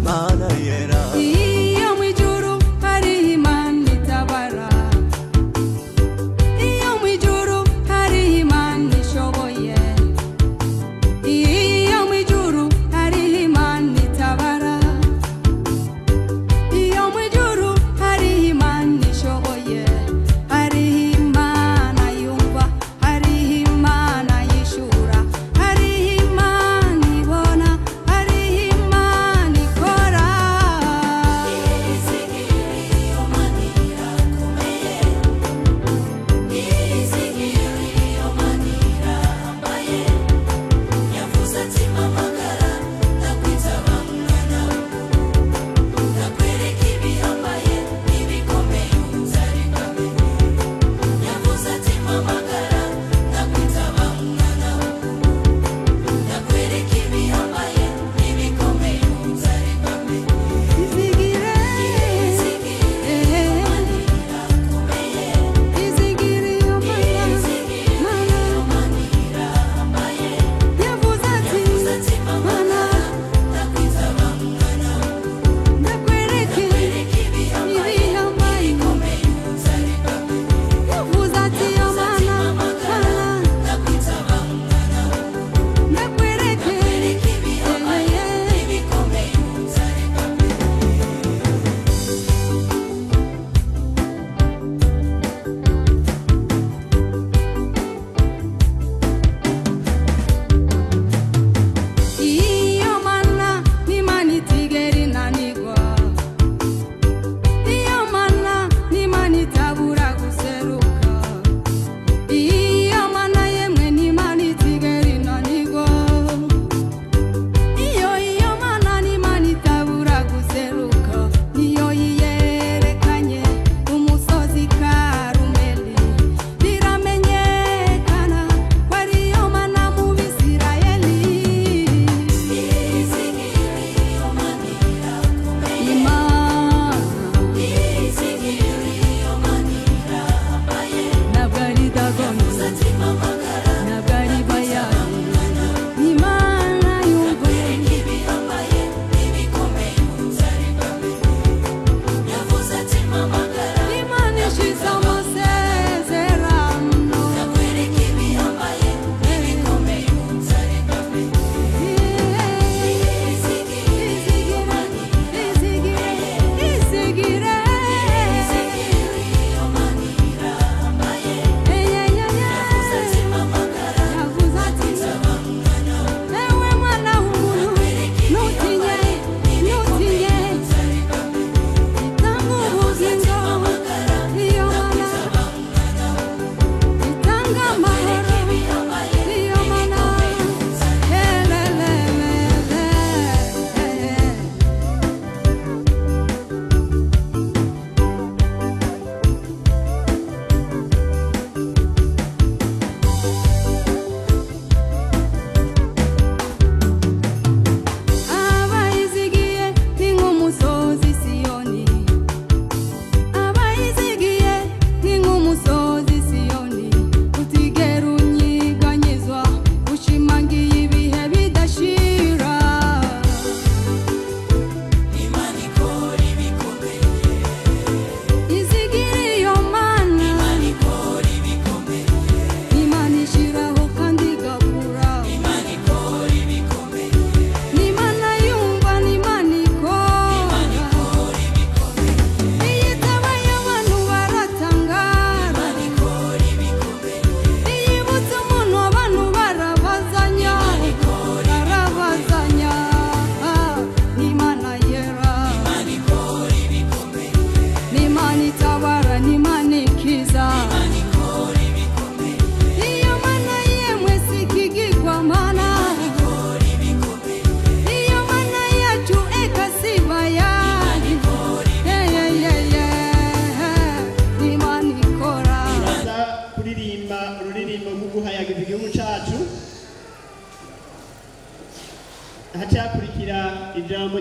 Mana yera. Iyo mwijuru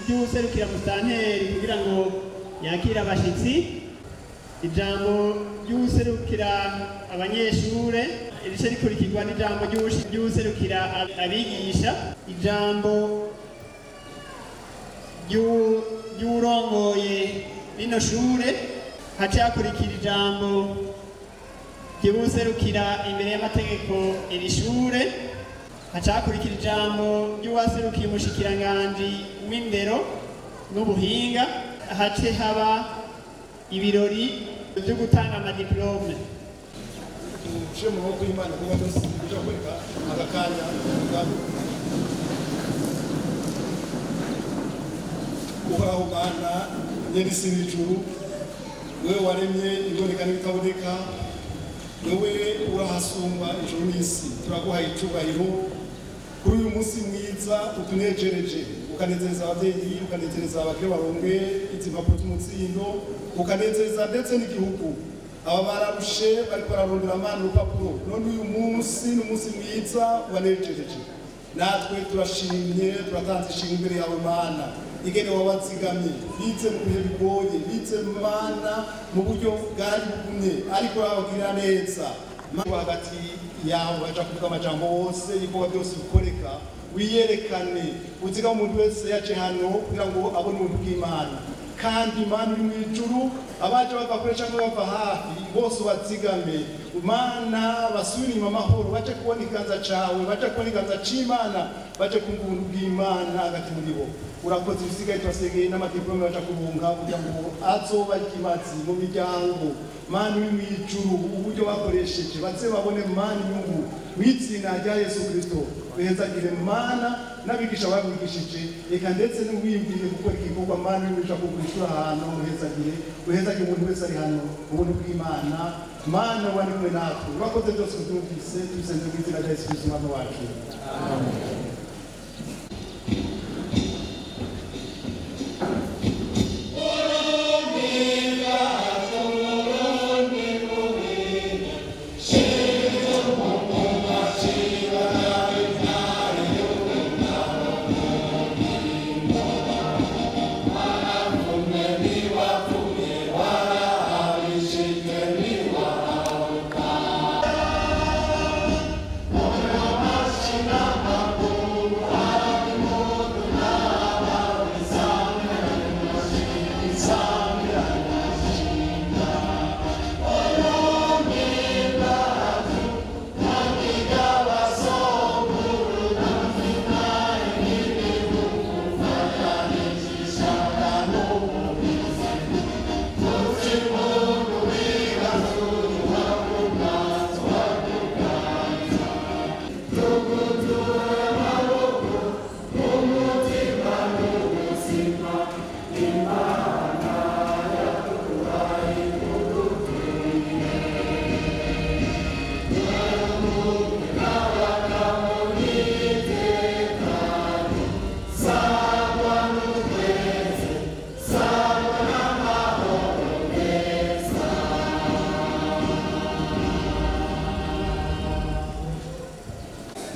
ry'userukira musitanteri kugira ngo yakire abashitsi, ijambo ry'userukira abanyeshure rice rikurikirwa n'ijambo ry'userukira abigisha, ijambo ry'urongoye rino shure, haca hakurikira ijambo ry'userukira imbere y'amategeko iri shure, haca hakurikira ijambo ry'uwaserukiye umushikiranganji w'indero n'ubuhinga, hace haba ibirori byo gutanga amadiplome. Uciye mu maboko y'Imana kuba byose bijya kureka agakanya uhoraho Mana nyir'isi n'ijuru, wewe waremye iboneka n'ibitaboneka, wewe urahasumba ijuru n'isi, turaguhaye icubahiro kuri uyu munsi mwiza utunejereje, ukanezereza ababyeyi, ukanezereza abakire baronke izi mpapuro z'umutsindo, ukanezereza ndetse n'igihugu. Aba bararushe bariko bararondera Mana urupapuro, none uyu munsi ni umunsi mwiza wanejereje, natwe turashimye, turatanze ishimwe imbere yawe Mana, ingene wabazigamye bize mu bihe bigoye, bize Mana mu buryo bwari bugumye, ariko urabagirira neza hagati yawe baja kuvuga amajambo wose ibikorwa byose bikoreka, wiyerekane uziga umuntu wese yaje hano kugira ngo abone ubuntu bw'Imana, kandi Imana uri mu ijuru, abaje bava kure cyangwa bava hafi bose ubazigame Mana, basubire inyuma amahoro, baje kubona ikiganza cawe, baje kubona ikiganza c'Imana, baje kumva ubuntu bw'Imana hagati muri bo. Urakoze ibisigaye turasengeye n'amadiplome baja kubunga kugira ngo azoba ikimazi mu miryango. Mana uri mu ijuru, uburyo bakoresheje baze babone Mana inyungu mw'izina rya Yesu Kristo, wehezagire Mana n'abigisha babigishije, reka ndetse n'uwiyumvire gukora igikorwa Mana y'uja kugushura ahantu, wehezagire umuntu wese ari hano ubuntu bw'Imana. Mana wari kumwe natwe, urakoze byose kubyumvise, tubisenze mu izina rya Yesu Kristo Umwami wacu, amen.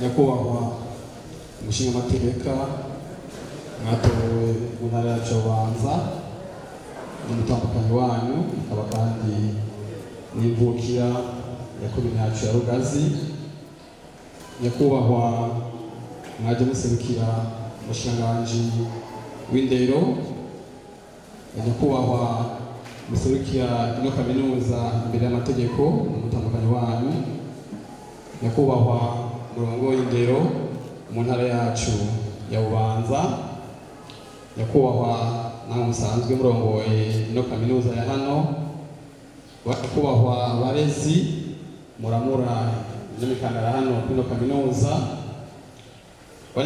Nyakubahwa umushingamateka mwatowe mu ntara ya Bubanza n'umutambukanyi wanyu, akaba kandi n'imvukira ya komine yacu ya Rugazi. Nyakubahwa mwaje muserukira umushikiranganji w'indero, nyakubahwa muserukira ino kaminuza imbere y'amategeko n'umutambukanyi wanyu, nyakubahwa murongo w'indero mu ntara yacu ya Bubanza, nyakubahwa namwe musanzwe murongoye ino kaminuza ya hano, nyakubahwa abarezi muramura n'imikangara hano kuri ino kaminuza,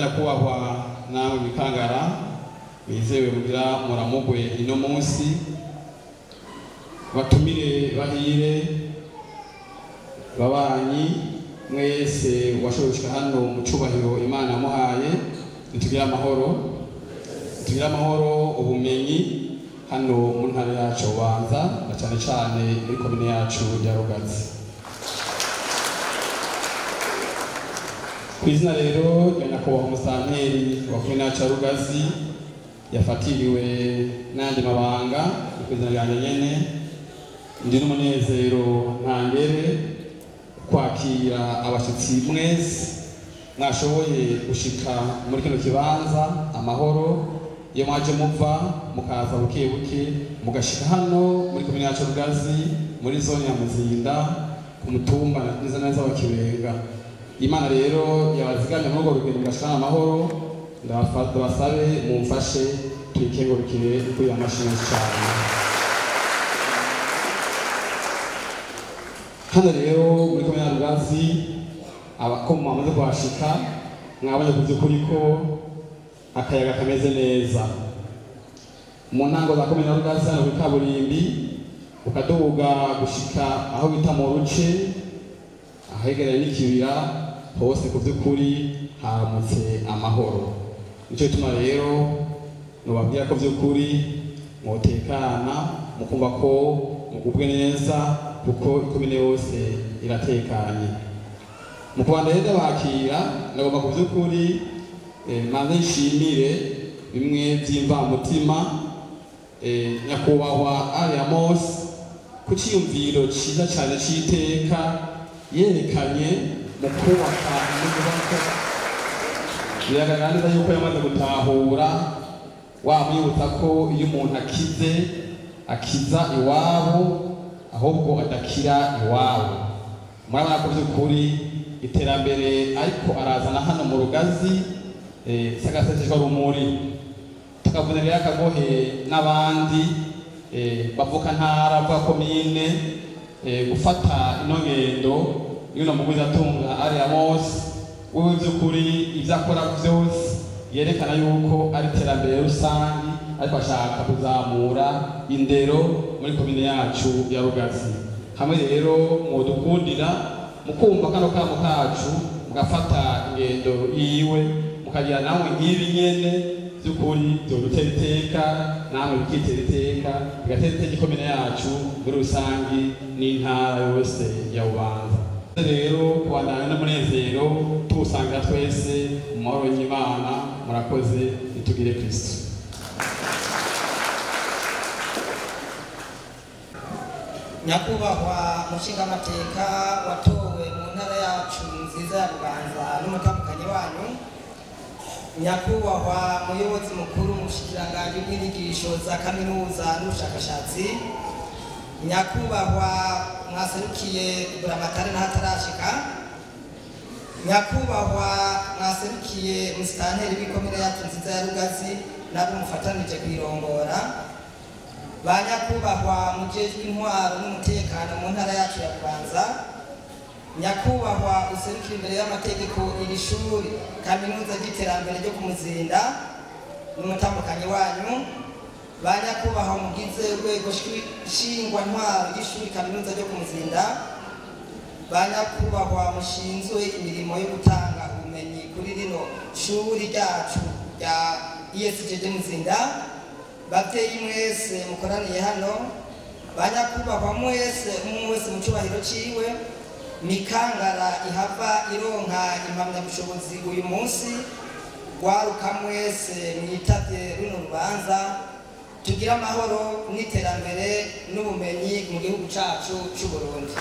nyakubahwa namwe mikangara bizewe kugira muramugwe ino munsi, batumire bahire babanyi mwese washoboshika hano mu cubahiro Imana yamuhaye, nitugire amahoro ubumenyi hano mu ntara yacu Bubanza, na cyane cyane muri komine yacu ya Rugazi. Kwizina rero ya nyakubahwa umusitanteri wa komine yacu ya Rugazi, yafatiriwe n'andi mabanga kw'izina ryanjye nyene ndi n'umunezero ntangere kwakira abashitsi mwese mwashoboye gushika muri kino kibanza amahoro iyo mwaje muva mukaza buke buke mugashika hano muri komine yacu Rugazi muri zone ya Muzinda ku mutumba neza neza wa Kibenga. Imana rero yabazigamye muri urwo rugendo mugashikana amahoro, ndabasabe mumfashe twikengurukire kuri amashimwe cyane. Hano rero muri komine ya Rugazi ko mwamaze kuhashika mwabonye ku by'ukuri ko akayaga kameze neza. Mu ntango za komine ya Rugazi hano kuri kaburimbi ukaduga gushika aho bita mu ruce ahegereye n'ikibira hose ku by'ukuri haramutse amahoro. Nicyo gituma rero nubabwira ko by'ukuri mutekana mukumva ko mugubwe neza kuko ikomine yose iratekanye. Mu Rwanda rero bakira ndagomba ku by'ukuri manze nshimire bimwe by'imvamutima nyakubahwa Ariamos ku cyiyumviro cyiza cyane cy'iteka yerekanye mu kubaka inyubako. Biragaragara neza yuko yamaze gutahura wamwibutsa ko iyo umuntu akiza iwabo ahubwo adakira iwabo. Murabona ko by'ukuri iterambere ariko arazana hano mu Rugazi sagaseseshwa rumuri tukavuga rero akagohe n'abandi bavuka ntara bavuka komine gufata ino ngendo y'uno muguzi atunga Ariamos wewe by'ukuri ibyo akora byose yerekana yuko ari iterambere rusange ariko ashaka kuzamura indero muri komine yacu ya Rugazi. Hamwe rero mudukundira mukumva kano kamo kacu mugafata ingendo yiwe mukagira namwe ngibi nyene by'ukuri byodutera iteka namwe bikitera iteka bigatera iteka ikomine yacu muri rusange n'intara yose ya Bubanza. Rero kubandana n'umunezero tuwusangira twese mu mahoro y'Imana. Murakoze, nitugire Kristo. Nyakubahwa mushingamateka watowe mu ntara yacu nziza ya Bubanza n'umutambukanyi wanyu, nyakubahwa muyobozi mukuru mu bushikiranganji bw'inyigisho za kaminuza n'ubushakashatsi, nyakubahwa mwaserukiye Buramatare n'ahatarashika, nyakubahwa mwaserukiye musitanteri w'ikomine yacu nziza ya Rugazi nabo mufatanije kwirongora, ba nyakubahwa mujejwe intwaro n'umutekano mu ntara yacu ya Bubanza, nyakubahwa userukira imbere y'amategeko iri shuri kaminuza ry'iterambere ryo ku Muzinda n'umutambukanyi wanyu, ba nyakubahwa mugize urwego shingwa ntwaro y'ishuri kaminuza ryo ku Muzinda, ba nyakubahwa mushinzwe imirimo yo gutanga ubumenyi kuri rino shuri ryacu rya ISGD Muzinda, bavyeyi mwese mukoraniye hano, ba nyakubahwa mwese umwe wese mu cubahiro ciwe, mikangara ihava ironka impamyabushobozi uyu munsi, gwaruka mwese mwitavye runo rubanza, tugira amahoro n'iterambere n'ubumenyi mu gihugu cacu c'u Burundi.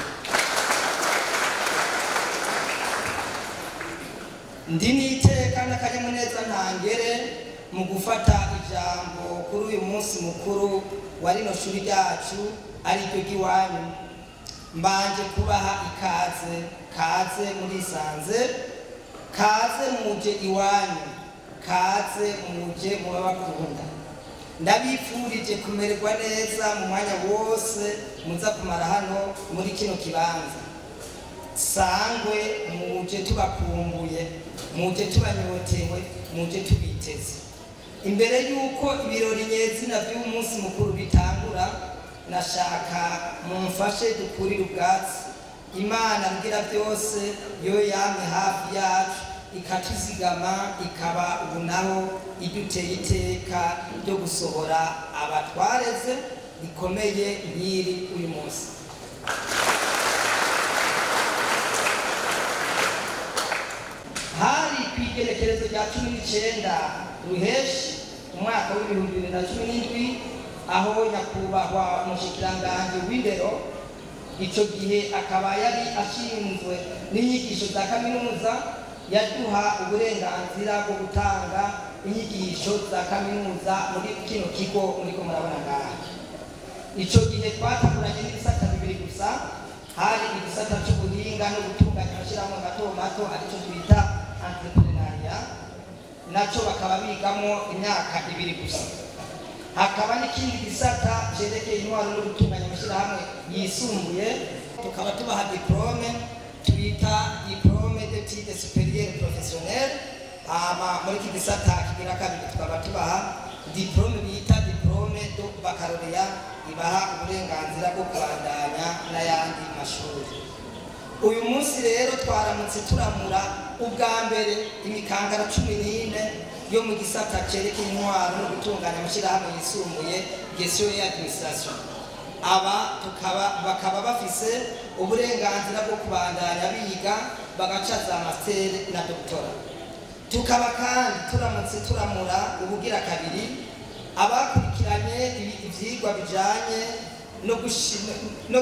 Ndi n'iteka n'akanyamuneza ntangere mu gufata ijambo kuri uyu munsi mukuru wa rino shuri ryacu ariryo ry'iwanyu. Mbanje kubaha kaze murisanze, kaze muje iwanyu, kaze muje mubabakunda. Ndabifurije kumererwa neza mu mwanya wose muza kumara hano muri kino kibanza. Sangwe muje tubakumbuye, muje tubanyotewe, muje tubiteze. Imbere yuko ibirori nyezina by'umunsi mukuru bitangura, nashaka mumfashe dukurire ubwatsi. Imana rugira byose yo yamye hafi yacu ikatuzigama, ikaba ubu naho iduteye iteka ryo gusohora abatwareze rikomeye nk'iri uyu munsi. Hari kwigerekerezo rya 19 Ruheshi umwaka w'ibihumbi 2017 aho nyakubahwa umushikiranganji w'indero icyo gihe akaba yari ashinzwe n'inyigisho za kaminuza yaduha uburenganzira bwo gutanga inyigisho za kaminuza muri kino kigo muriko murabona ngaha. Icyo gihe twatanguranye n'ibisata bibiri gusa, hari igisata cy'ubuhinga no gutunganya amashyirahamwe mato mato aricyo twita entrepreneuria, nacyo bakaba bigamo imyaka 2 gusa. Hakaba n'ikindi gisata cyerekeye intwaro no gutunganya amashyirahamwe yisumbuye, tukaba tubaha diplome twita diplome d'études supérieures professionnelles. Muri iki gisata kigira kabiri tukaba tubaha diplome bita diplome do baccalauréat, ibaha uburenganzira bwo kubandanya n'ayandi mashuri. Uyu munsi rero twaramutse turamura ubwa mbere imikangara 14 yo mu gisata cyerekeye intwaro no gutunganya amashyirahamwe yisumbuye gestion et administration. Bakaba bafise uburenganzira bwo kubandanya biga bagaca za master na doctora. Tukaba kandi turamutse turamura ubugira kabiri abakurikiranye ivyigwa bijanye no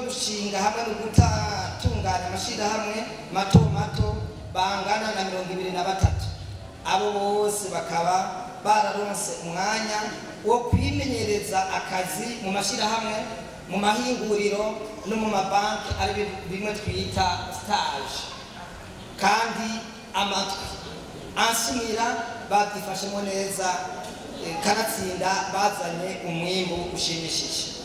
gushinga hamwe no gutunganya amashyirahamwe mato mato bangana na 23. Abo bose bakaba bararonse umwanya wo kwimenyereza akazi mu mashyirahamwe, mu mahinguriro no mu mabanki ari bimwe twita stage, kandi amatwi ansumira babyifashemo neza kanatsinda bazanye umwimbu ushimishije.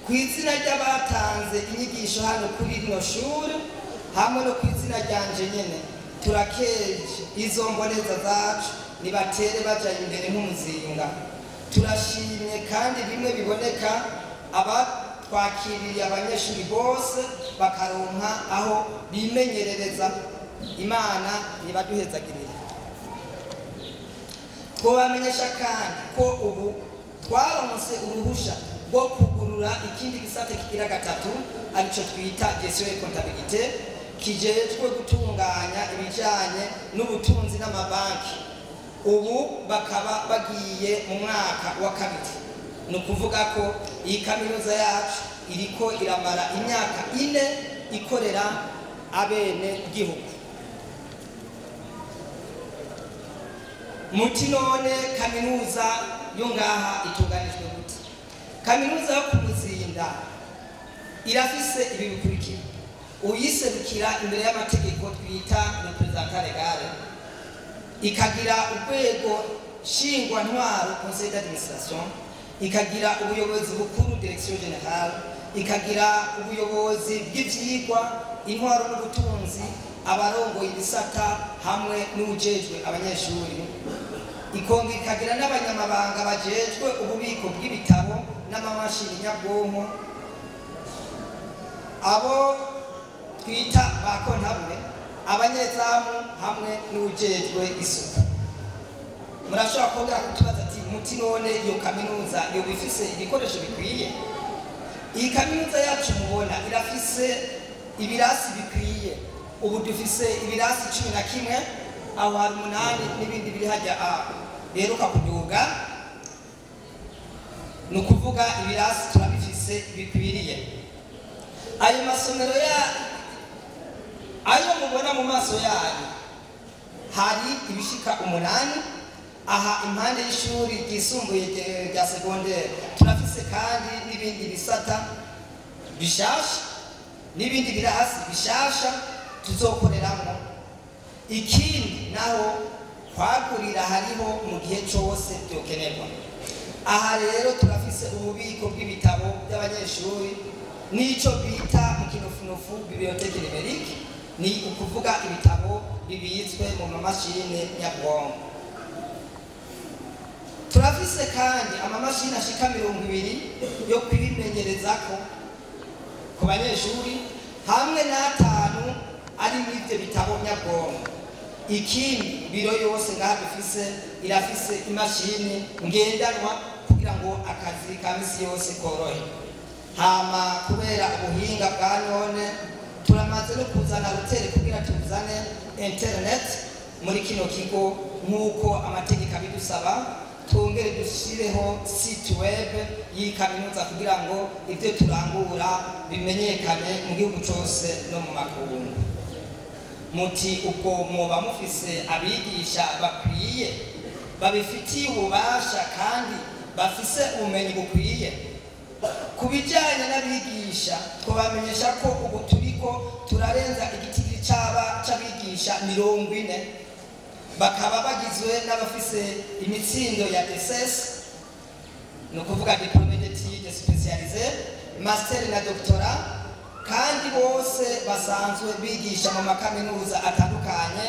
Ku izina ry'abatanze inyigisho hano kuri rino shuri hamwe no ku izina ryanje nyene turakeje izo mboneza zacu nibatere baja imbere nk'umuzinga. Turashimye kandi bimwe biboneka twakiriye abanyeshuri bose bakaronka aho bimenyerereza. Imana nibaduhezagirire. Twabamenyesha kandi ko ubu twaronse uruhusha rwo kugurura ikindi gisate kigira 3 arico twita gestion et comptabilité, kijejwe gutunganya ibijanye n'ubutunzi n'amabanki. Ubu bakaba bagiye mu mwaka wa 2. Ni ukuvuga ko iyi kaminuza yacu iriko iramara imyaka 4 ikorera abene gihugu. Muti none kaminuza yo ngaha itunganijwe gute? Kaminuza yo Kumuzinda irafise ibi bikurikira: uyiserukira imbere y'amategeko twita representant legal, ikagira urwego shingwa ntwaro conseil d'administration, ikagira ubuyobozi bukuru direction générale, ikagira ubuyobozi bw'ivyigwa intwaro n'ubutunzi, abarongoye ibisata hamwe n'ujejwe abanyeshuri, ikonga ikagira n'abanyamabanga bajejwe ububiko bw'ibitabo n'amamashini nyabwonko, abo twita bakontabule, abanyezamu hamwe n'ujejwe isuku. Murashobora kongera kutubaza ati muti none iyo kaminuza yo bifise ibikoresho bikwiye? Iyi kaminuza yacu mubona irafise ibirasi bikwiye. Ubu dufise ibirasi 11, aho hari 8 n'ibindi biri hajya beruka kuduga. Ni ukuvuga ibirasi turabifise bikwiriye. Ayo masomero ayo mubona mu maso yanyu hari ibishika 8. Aha impande y'ishuri ryisumbuye rya secondaire turafise kandi n'ibindi bisata bishasha n'ibindi birasi bishasha tuzokoreramo. Ikindi naho kwagurira hariho mu gihe cyose byokenerwa. Aha rero turafise ububiko bw'ibitabo by'abanyeshuri n'ico bita mu kinofunofu bibliothèque numérique, ni ukuvuga ibitabo bibitswe mu mamashine nyabwonko. Turafise kandi amamashini ashika 20 yo kwimenyerezako ku banyeshuri hamwe n'atanu ari n'ivyo bitabo nyabwonko. Ikindi biro yose ngaha bifise irafise imashini ngendanwa kugira ngo akazi ka misi yose korohe. Hama kubera ubuhinga bwa none turamaze no kuzana rutere kugira tuzane internet muri kino kigo nk'uko amategeko abidusaba, twongere dushireho site web y'ikaminuza kugira ngo ibyo turangura bimenyekane mu gihugu cyose no mu makungu. Muti ubwo muba mufise abigisha bakwiye babifitiye ububasha kandi bafise ubumenyi bukwiye. Ku bijyanye n'abigisha twabamenyesha ko ubu turiko turarenza igitigi c'abigisha 40 bakaba bagizwe n'abafise imitsindo ya DSS, no kuvuga diplôme d'études spécialisées, master na doctorat, kandi bose basanzwe bigisha mu makaminuza atandukanye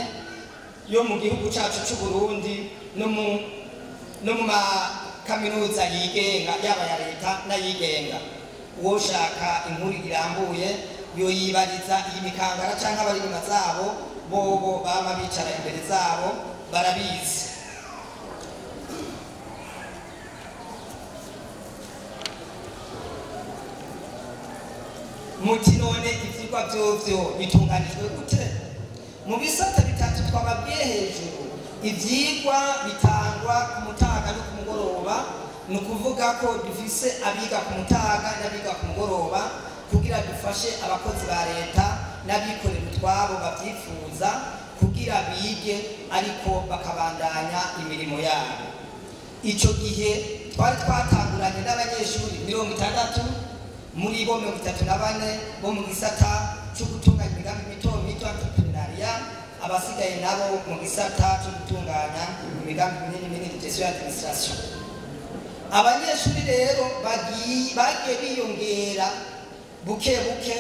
yo mu gihugu cyacu cy'u Burundi no mu makaminuza yigenga yaba ya leta n'ayigenga. Uwoshaka inkuru irambuye yoyibariza iyi mikangara cyangwa abari inyuma zabo, bobo baba bicara imbere zabo barabizi. Muti none ivyigwa vyovyo bitunganijwe gute? Mu bisata bitatu twababwiye hejuru, ivyigwa bitangwa ku mutaga no ku mugoroba, ni ukuvuga ko dufise abiga ku mutaga n'abiga ku mugoroba kugira dufashe abakozi ba leta n'abikorera utwabo bavyifuza kugira bige ariko bakabandanya imirimo yabo. Ico gihe twari twatanguranye n'abanyeshuri 60, muri bo 34 bo mu gisata cyo gutunganya imigambi mito mito entrepreneuria, abasigaye nabo mu gisata cyo gutunganya imigambi minini minini gestion administration. Abanyeshuri rero bagiye biyongera buke buke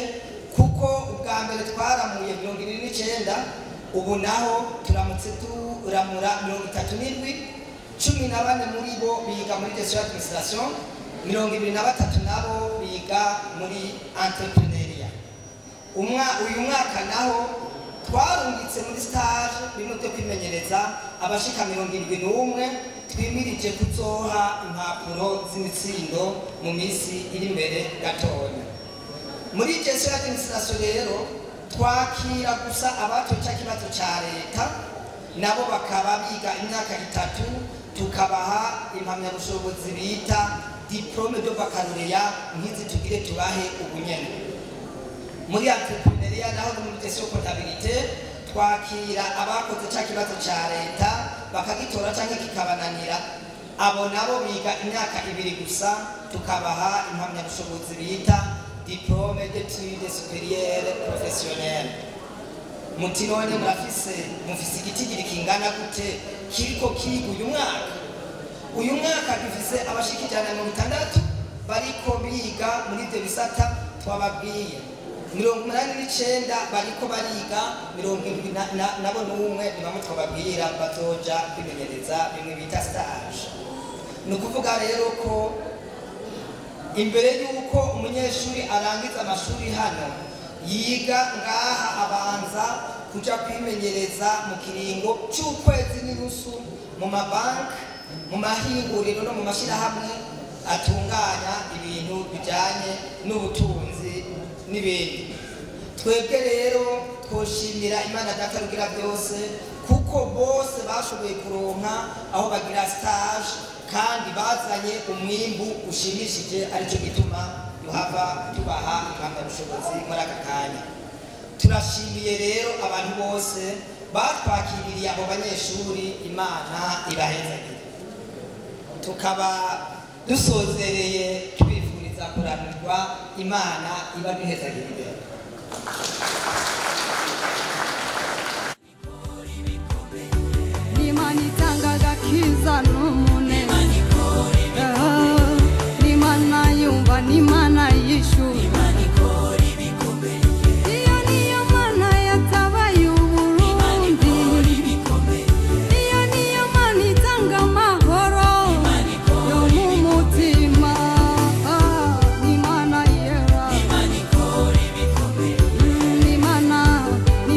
kuko ubwa mbere twaramuye 29, ubu naho turamutse turamura 37, 14 muri bo biga muri gestion administration, 23 nabo biga muri entrepreneuria. Uyu mwaka naho twarungitse muri stage bimwe byo kwimenyereza abashika 71 twimirije kuzoha impapuro z'imitsindo mu minsi iri imbere gatonya. Muri gestion administration rero twakira gusa abatoca kibazo ca leta, nabo bakaba biga imyaka 3, tukabaha impamyabushobozi bita diplôme de baccalauréat nkizi tugire tubahe ubunyene. Muri entrepreneuria naho no muri gestion comptabilité twakira abakoze ca kibazo ca leta bakagitora canke kikabananira, abo nabo biga imyaka 2 gusa, tukabaha impamyabushobozi bita diplôme d'études supérieures professionnelles. Muti none mufise igitigiri kingana gute kiriko kiga uyu mwaka? Uyu mwaka dufise abashika 160 bariko biga muri ibyo bisata twababwiye, 89 bariko bariga, 70 nabo n'umwe ni bamwe twababwira bazoja kwimenyereza bimwe bita stage. Ni ukuvuga rero ko imbere y'uko umunyeshuri arangiza amashuri hano yiga ngaha abanza kuja kwimenyereza mu kiringo c'ukwezi n'inusu mu mabanki, mu mahinguriro no mu mashirahamwe atunganya ibintu bijanye n'ubutunzi n'ibindi. Twebwe rero twoshimira Imana Data rugira byose kuko bose bashoboye kuronka aho bagira stage kandi bazanye umwimbu ushimishije, aricyo gituma duhava tubaha impamyabushobozi muri aka kanya. Turashimiye rero abantu bose batwakiririye abo banyeshuri, Imana ibahezagire. Tukaba dusozereye twifuriza kuranirwa, Imana ibaduhezagire. Imana itanga agakiza n'umunezero, Imana yumva n'Imana yishura, iyo niyo Mana yatabaye Uburundi, iyo niyo Mana itanga amahoro yo mu mutima, Imana yera,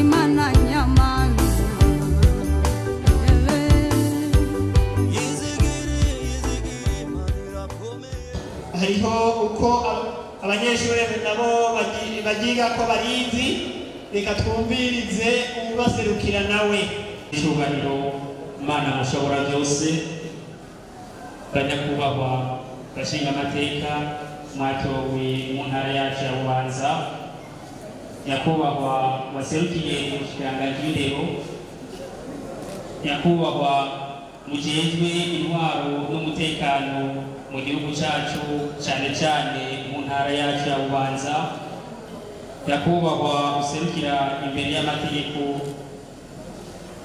Imana nyamanza. Hariho uko abanyeshuri nabo bagiga ko barizi, reka twumvirize ubaserukira nawe. Icyubahiro Mana mushobora byose, banyakubahwa bashinga amateka mwatowe mu ntara yacu ya Bubanza, nyakubahwa waserukiye ubushikiranganji bw'indero, nyakubahwa mujejwe intwaro n'umutekano mu gihugu cyacu cyane cyane mu ntara yacu ya Bubanza, nyakubahwa userukira imbere y'amategeko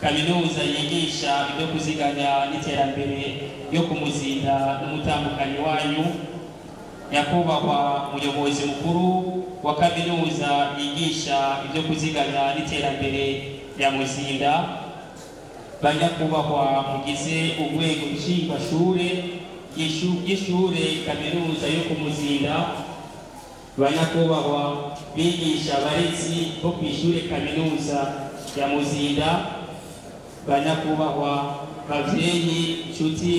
kaminuza yigisha ibyo kuziganya n'iterambere yo kumuzinda n'umutambukanyi wanyu, nyakubahwa umuyobozi mukuru wa kaminuza yigisha ibyo kuziganya n'iterambere ya Muzinda, banyakubahwa mugize urwego nshingwashure y'ishure kaminuza yo kumuzinda, banyakubahwa bigisha abarezi bo kw'ishure kaminuza ya Muzinda, banyakubahwa bavyeyi, nshuti,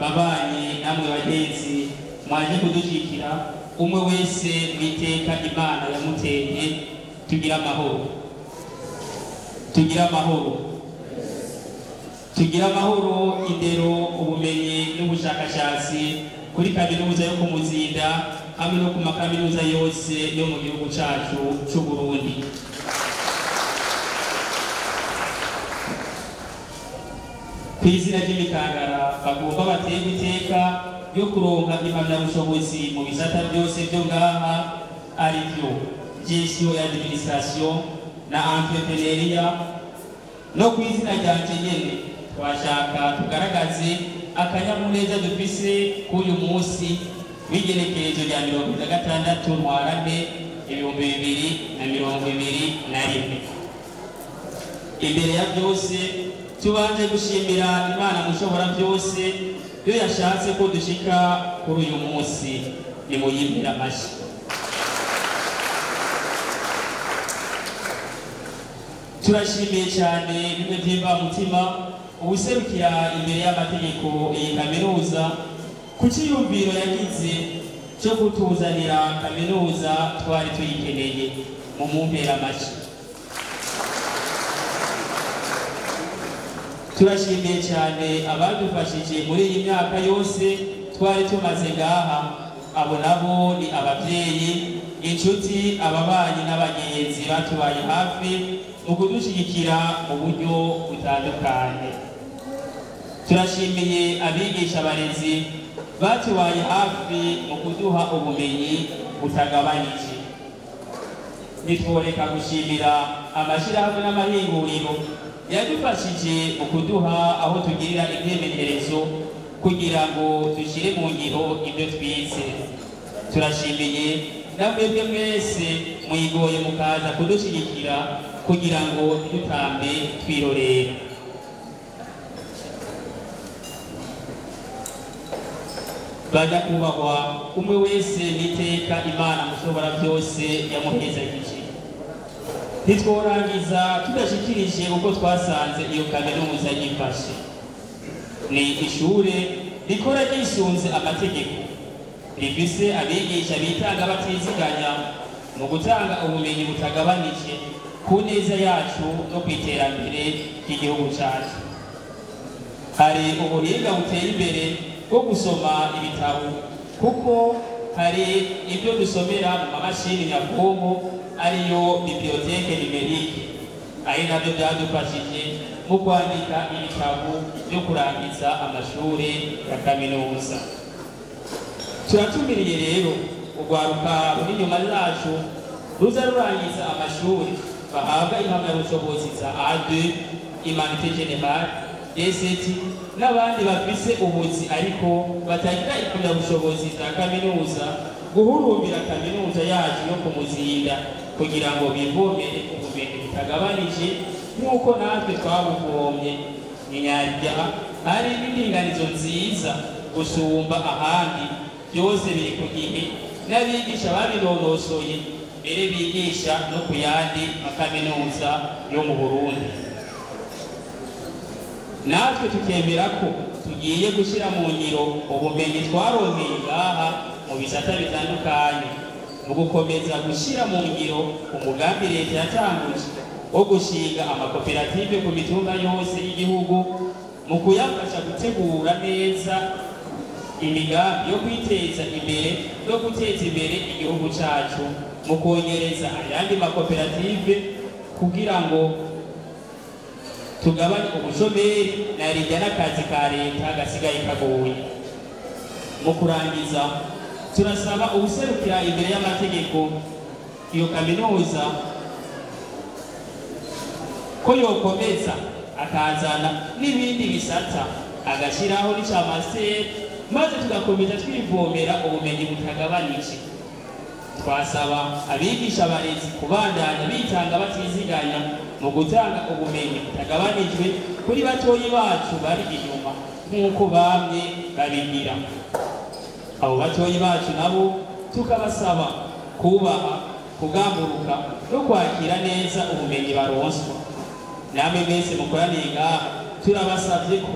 babanyi namwe bagenzi mwaje kudushyigikira, umwe wese mwiteka Imana yamuteye. Tugira amahoro, tugira amahoro, tugira amahoro. Indero, ubumenyi n'ubushakashatsi kuri kaminuza yo kumuzinda hamwe no ku makaminuza yose yo mu gihugu cyacu cy'u Burundi. Ku izina ry'imikangara bagomba baterwa iteka yo kuronka impamyabushobozi mu bisata byose byo ngaha, ari byo gestion ya administration na entrepreneuria. No ku izina ryanje nyene twashaka tugaragaze akanyamuneza dufise k'uyu munsi w'igenekerezo rya 26 Ntwarante 2021. Imbere ya byose tubanje gushimira Imana mushobora byose yo yashatse ko dushika kuri uyu munsi. Nimuyimira amashyi. Turashimiye cyane bimwe byimba mutima ubuserukira imbere y'amategeko iyi kaminuza ku cyiyumviro yagize cyo kutuzanira kaminuza twari tuyikeneye. Mu mumpera amashyi. Turashimiye cyane abadufashije muri iyi myaka yose twari tumaze ngaha. Abo nabo ni ababyeyi, inshuti, ababanyi n'abagenzi batubaye hafi mu kudushyigikira mu buryo butandukanye. Turashimiye abigisha abarezi batubaye hafi mu kuduha ubumenyi butagabanije. Nitworeka gushimira amashyirahamwe n'amahinguriro yadufashije mu kuduha aho tugirira imyimenyerezo kugira ngo dushyire mu ngiro ibyo twize. Turashimiye namwebwe mwese mwigoye mukaza kudushyigikira kugira ngo dutambe twirorera. Banyakubahwa, umwe wese niteka Imana mushobora byose yamuhezagije. Ntitworangiza tudashikirije uko twasanze iyo kaminuza yifashe. Ni ishure rikora ryisunze amategeko, rifise abigisha bitanga batiziganya mu gutanga ubumenyi butagabanije ku neza yacu no kwiterambere ry'igihugu cyacu. Hari ubuhinga buteye imbere bwo gusoma ibitabo, kuko hari ibyo dusomera mu mamashini nyabwonko ariyo biblioteke numerique, ari nabyo byadufashije mu kwandika ibitabo byo kurangiza amashuri ya kaminuza. Turatumiriye rero urwaruka ruri inyuma zacu ruza rurangiza amashuri bahabwa impamyabushobozi za A2, Humanité Générale, DCT n'abandi bafise ubuzi ariko batagira impamyabushobozi za kaminuza guhurumbira kaminuza yacu yo kumuzinda kugira ngo bivomere ubumenyi butagabanije nk'uko natwe twabuvomye. Inyarya hari n'indinganizo nziza gusumba ahandi, byose biri ku gihe n'abigisha babinonosoye mbere bigisha no ku yandi makaminuza yo mu Burundi. Natwe tukemera ko tugiye gushyira mu ngiro ubumenyi twaronkeye ngaha mu bisata bitandukanye mu gukomeza gushyira mu ngiro umugambi leta yatanguje wo gushinga amakoperative ku mitumba yose y'igihugu mu kuyafasha gutegura neza imigambi yo kwiteza imbere no guteza imbere igihugu cyacu mu kongereza ayandi makoperative kugira ngo tugabanye ubushomeri na rijya n'akazi ka leta gasigaye kagoye. Mu kurangiza turasaba ubuserukira imbere y'amategeko iyo kaminuza ko yokomeza akazana n'ibindi bisata agashyiraho n'icamasiteri maze tugakomeza twivomera ubumenyi butagabanije. Twasaba abigisha abarezi kubandanya bitanga batiziganya mu gutanga ubumenyi butagabanijwe kuri batoyi bacu bari inyuma nk'uko bamwe babigira. Abo batoyi bacu nabo tukabasaba kubaha, kugamburuka no kwakira neza ubumenyi baronswa. Namwe mwese mukoraniye ngaha turabasabye ko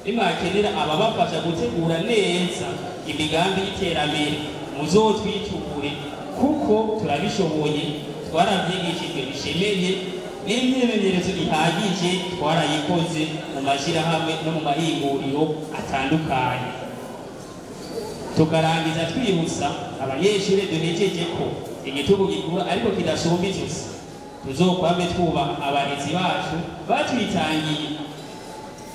nimwakenera ababafasha gutegura neza imigambi y'iterambere muzotwiture kuko turabishoboye, twarabyigishijwe bishemeye n'imyimenyerezo ihagije twarayikoze mu mashyirahamwe no mu mahinguriro atandukanye. Tukarangiza twibutsa abanyeshuri duhejeje ko igitugu gikura ariko kidasumba izosi. Tuzokwame twubaha abarezi bacu batwitangiye,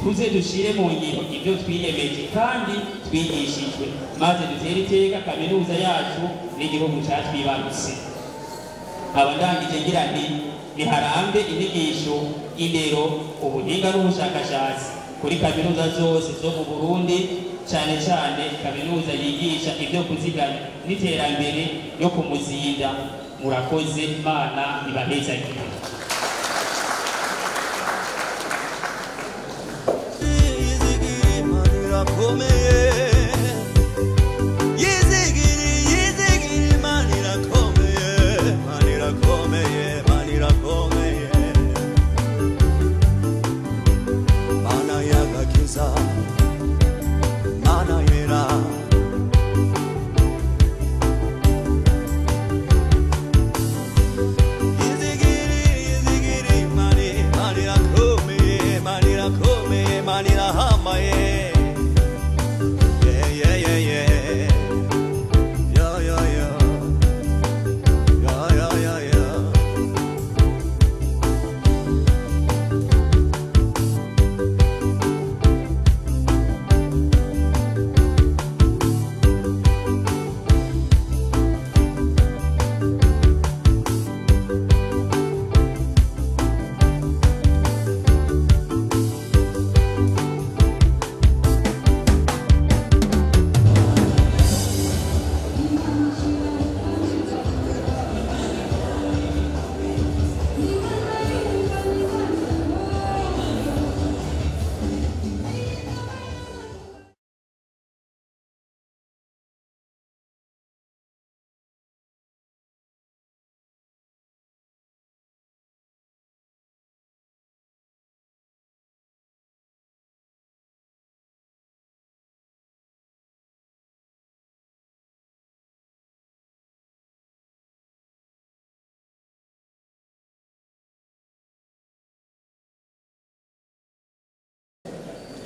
tuze dushire mu ngiro ibyo twiyemeje kandi twigishijwe, maze dutere iteka kaminuza yacu n'igihugu cyatwibarutse. Abandangije ngira nti niharambe inyigisho, indero, ubuhinga n'ubushakashatsi kuri kaminuza zose zo mu Burundi, cyane cyane kaminuza yigisha ibyo kuziganya n'iterambere yo kumuzinda. Murakoze, Imana ibahezagire.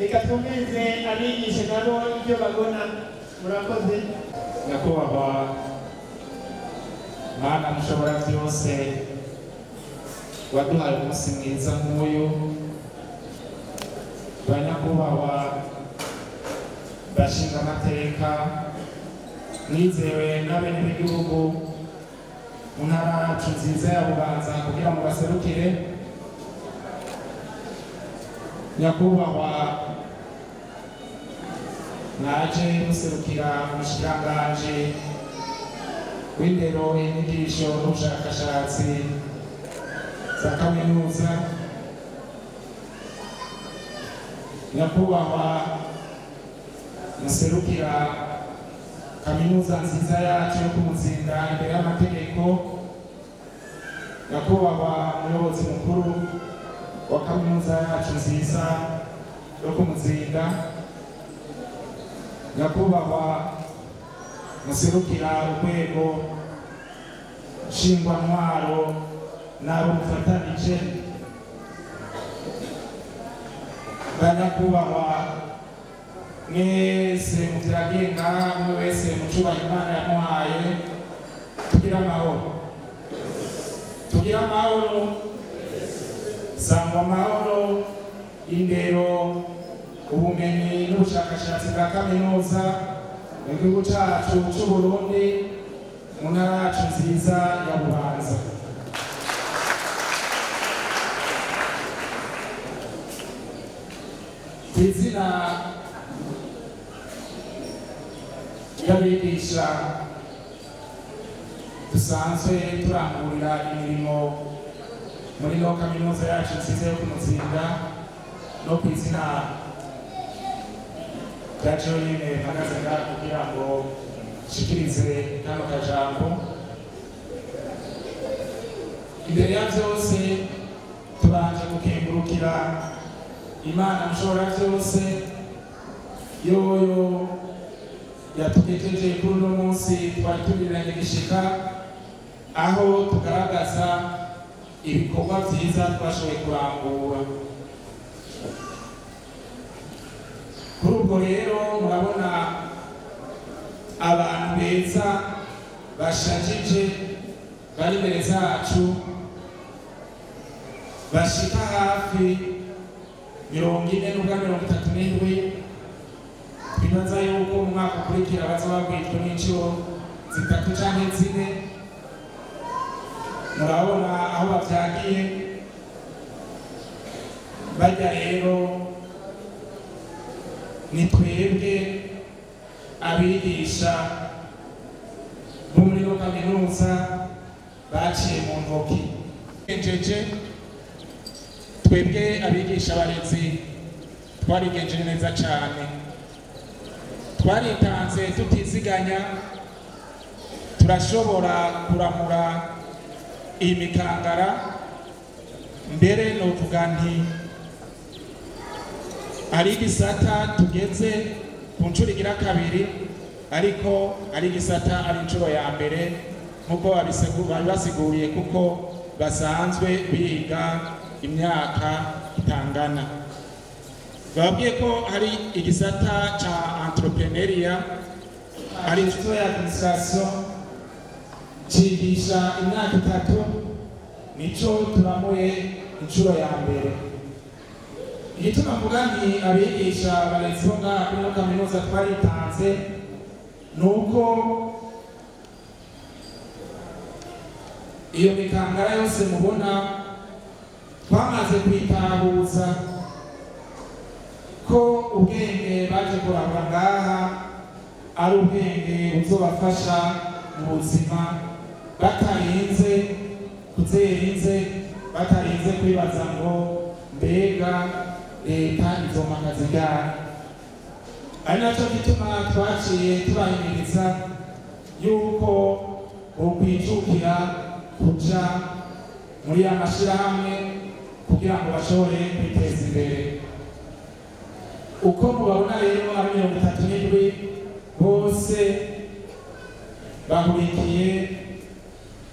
Reka twumvirize abigisha nabo ibyo babona. Murakoze. Nyakubahwa Mana mushobora byose, waduhaye umunsi mwiza nk'uyu. Banyakubahwa bashinga amateka, mwizewe n'abene b'igihugu mu ntara yacu nziza ya Bubanza kugira ngo baserukire. Nyakubahwa naje muserukira umushikiranganji w'indero, inyigisho n'ubushakashatsi za kaminuza. Nyakubahwa muserukira kaminuza nziza yacu yo kumuzinda imbere y'amategeko. Nyakubahwa umuyobozi mukuru wa kaminuza yacu nziza yo kumuzinda. Nyakubahwa muserukira urwego nshingwantwaro n'abo mufatanije. Banyakubahwa mwese muziragenga umwe wese mu cyubahiro Imana yamuhaye tugira amahoro sangwa amahoro indero ubumenyi n'ubushakashatsi bwa kaminuza mu gihugu cyacu cy'u Burundi mu ntara yacu nziza ya Bubanza. Ku izina ry'abigisha dusanzwe turangurira imirimo muri no kaminuza yacu nziza yo Kumuzinga no ku izina rya Joyine mpagaze ngaha kugira ngo nshikirize kano kajambo. Imbere ya byose tubanje gukengurukira Imana mushobora byose yoyo yatugejeje kuri uno munsi twari tubiriranye gishika aho tugaragaza ibikorwa byiza twashoboye kurangura. Kuri ubwo rero murabona abantu beza bashajije bari imbere zacu bashika hafi 47 twibaza yuko mu mwaka ukurikira bazababwitwa n'inshuro 3 canke 4. Murabona aho bavyagiye bajya rero ni twebwe abigisha bo muri no kaminuza baciye mu ntoki njeje twebwe abigisha abarezi twarigenjeje neza cyane twaritanze tutiziganya turashobora kuramura iyi mikangara mbere no kuvuga nti ari gisata tugeze ku nshuro igira kabiri ariko ari gisata ari inshuro ya mbere nkuko babisiguriye kuko basanzwe biga imyaka itangana. Babwiye ko hari igisata cha entrepreneuria ari inshuro ya administration cigisha imyaka 3 nico turamuye inshuro ya mbere. Igituma mvuga nti abigisha abarezi bo ngaha kuri kaminuza twaritanze nuko iyo mikangara yose mubona twamaze kwitahuza ko ubwenge baje kurangura ngaha ari ubwenge buzobafasha mu buzima batarinze kuzerinze batarinze kwibaza ngo mbega leta izomakazi ryari. Ari nacyo gituma twaciye tubahimiriza yuko ukwijukira kuja muri amashirahamwe kugira ngo bashobore kwiteza imbere. Uko mubabona rero ari 37 bose bahurikiye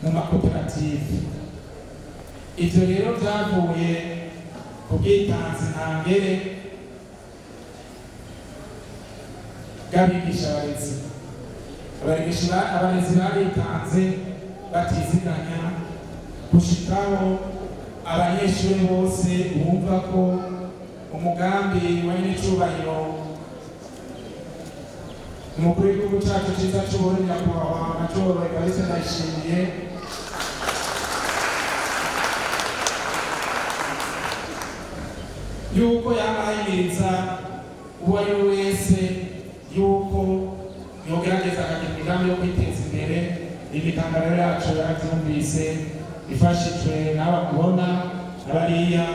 mu makoperative. Ivyo rero byavuye ku bwitanzi ntangere bw'abigisha abarezi baritanze batiziganya gushikaho abanyeshuri bose bumva ko umugambi w'icubahiro umukuru w'igihugu cyacu cyiza cy'Uburundi nyakubahwa Majoro Evariste Ndayishimiye yuko yamahimiriza uwo ari we wese yuko yogerageza akagira imigambi yo kwiteza imbere. Imikangaro yacu yarabyumvise ifashijwe n'aba kubona abariya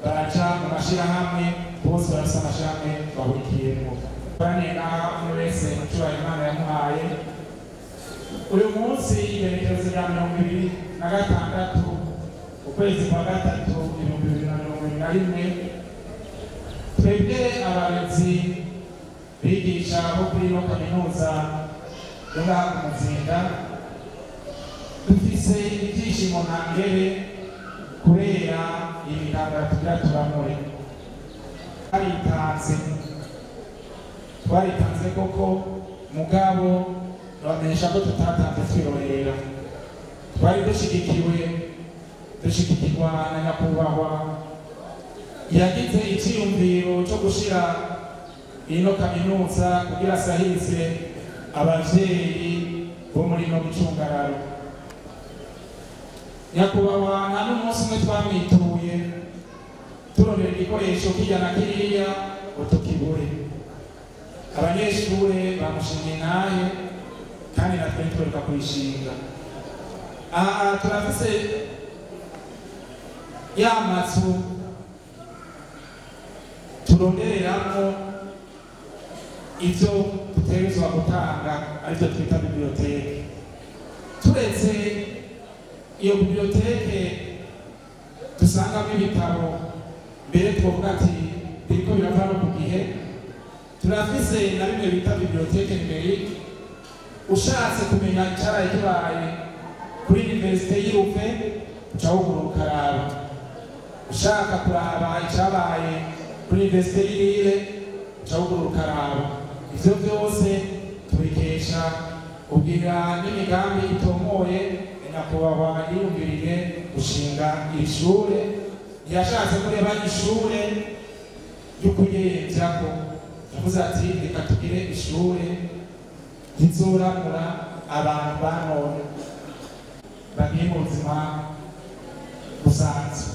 baca mu mashirahamwe bose barasa amashirahamwe bahurikiyemo banena umwe wese mucubahiro Imana yamuhaye. Uyu munsi igenekerezo rya 26 ukwezi kwa 3 2021 twebwe abarezi bigisha bo kuri no kaminuza yo ngaha Kumuzinga dufise ibyishimo ntangere kubera imikangara tugira turamure. Aritanze twaritanze koko mugabo bamenyesha ko tutatanze twirorera twari dushigikirwa na nyakubahwa yagize icyiyumviro cyo gushira ino kaminuza kugira asahirize abavyeyi bo muri no gucungararo. Nyakubahwa nta n'umunsi umwe twamwituye turondera igikoresho kijya na kiriya ngo tukibure. Abanyeshure bamushimye naye kandi natwe twereka kuyishinga. Aha turafise ya mazu turondereramo ivyo dutegerezwa gutanga arivyo twita biblioteke. Turetse iyo biblioteke dusangamo ibitabo mbere twovuga ati biriko birava no ku gihe, turafise na bimwe bita biblioteke numerique. Ushatse kumenya icaraye kibaye kuri universite y'Uruve uca wugurura ukaraba, ushaka kuraba icabaye kuri universite y'Irire uca wugurura ukaraba. Ivyo vyose tubikesha ubwira n'imigambi itomoye nyakubahwa yiyumviriye gushinga iri shure. Yashatse kureba ishure y'ukuyerevyako, yavuze ati reka tugire ishure rizoramura abantu banone bagiye mu buzima busanzwe.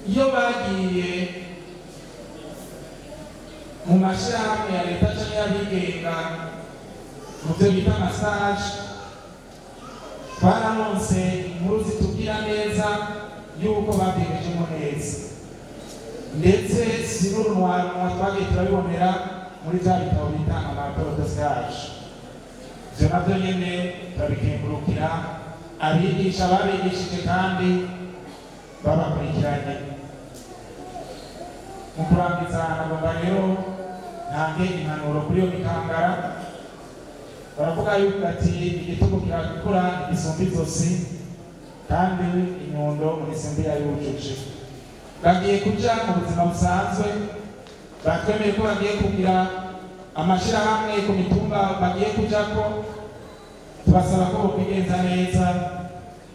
Iyo bagiye mu mashirahamwe ya leta canke y'abigenga mu vyo bita amasaje, twararonse inkuru zitubwira neza yuko babyigejemo neza, ndetse si n'urunwa twagiye turabibonera muri bya bitabo bita amaraporo dosage. Ivyo navyo nyene turabikengurukira abigisha babigishije kandi babakurikiranye. Mu kurangiza nagomba rero ntange impanuro kuri iyo mikangara. Baravuga yuko ati igitugu kirakura igisumba izosi kandi inyundo murisimbi yayujuje. Bagiye kuja mu buzima busanzwe, batwemeye ko bagiye kugira amashirahamwe ku mitumba bagiye kujako. Tubasaba ko bokwigenza neza,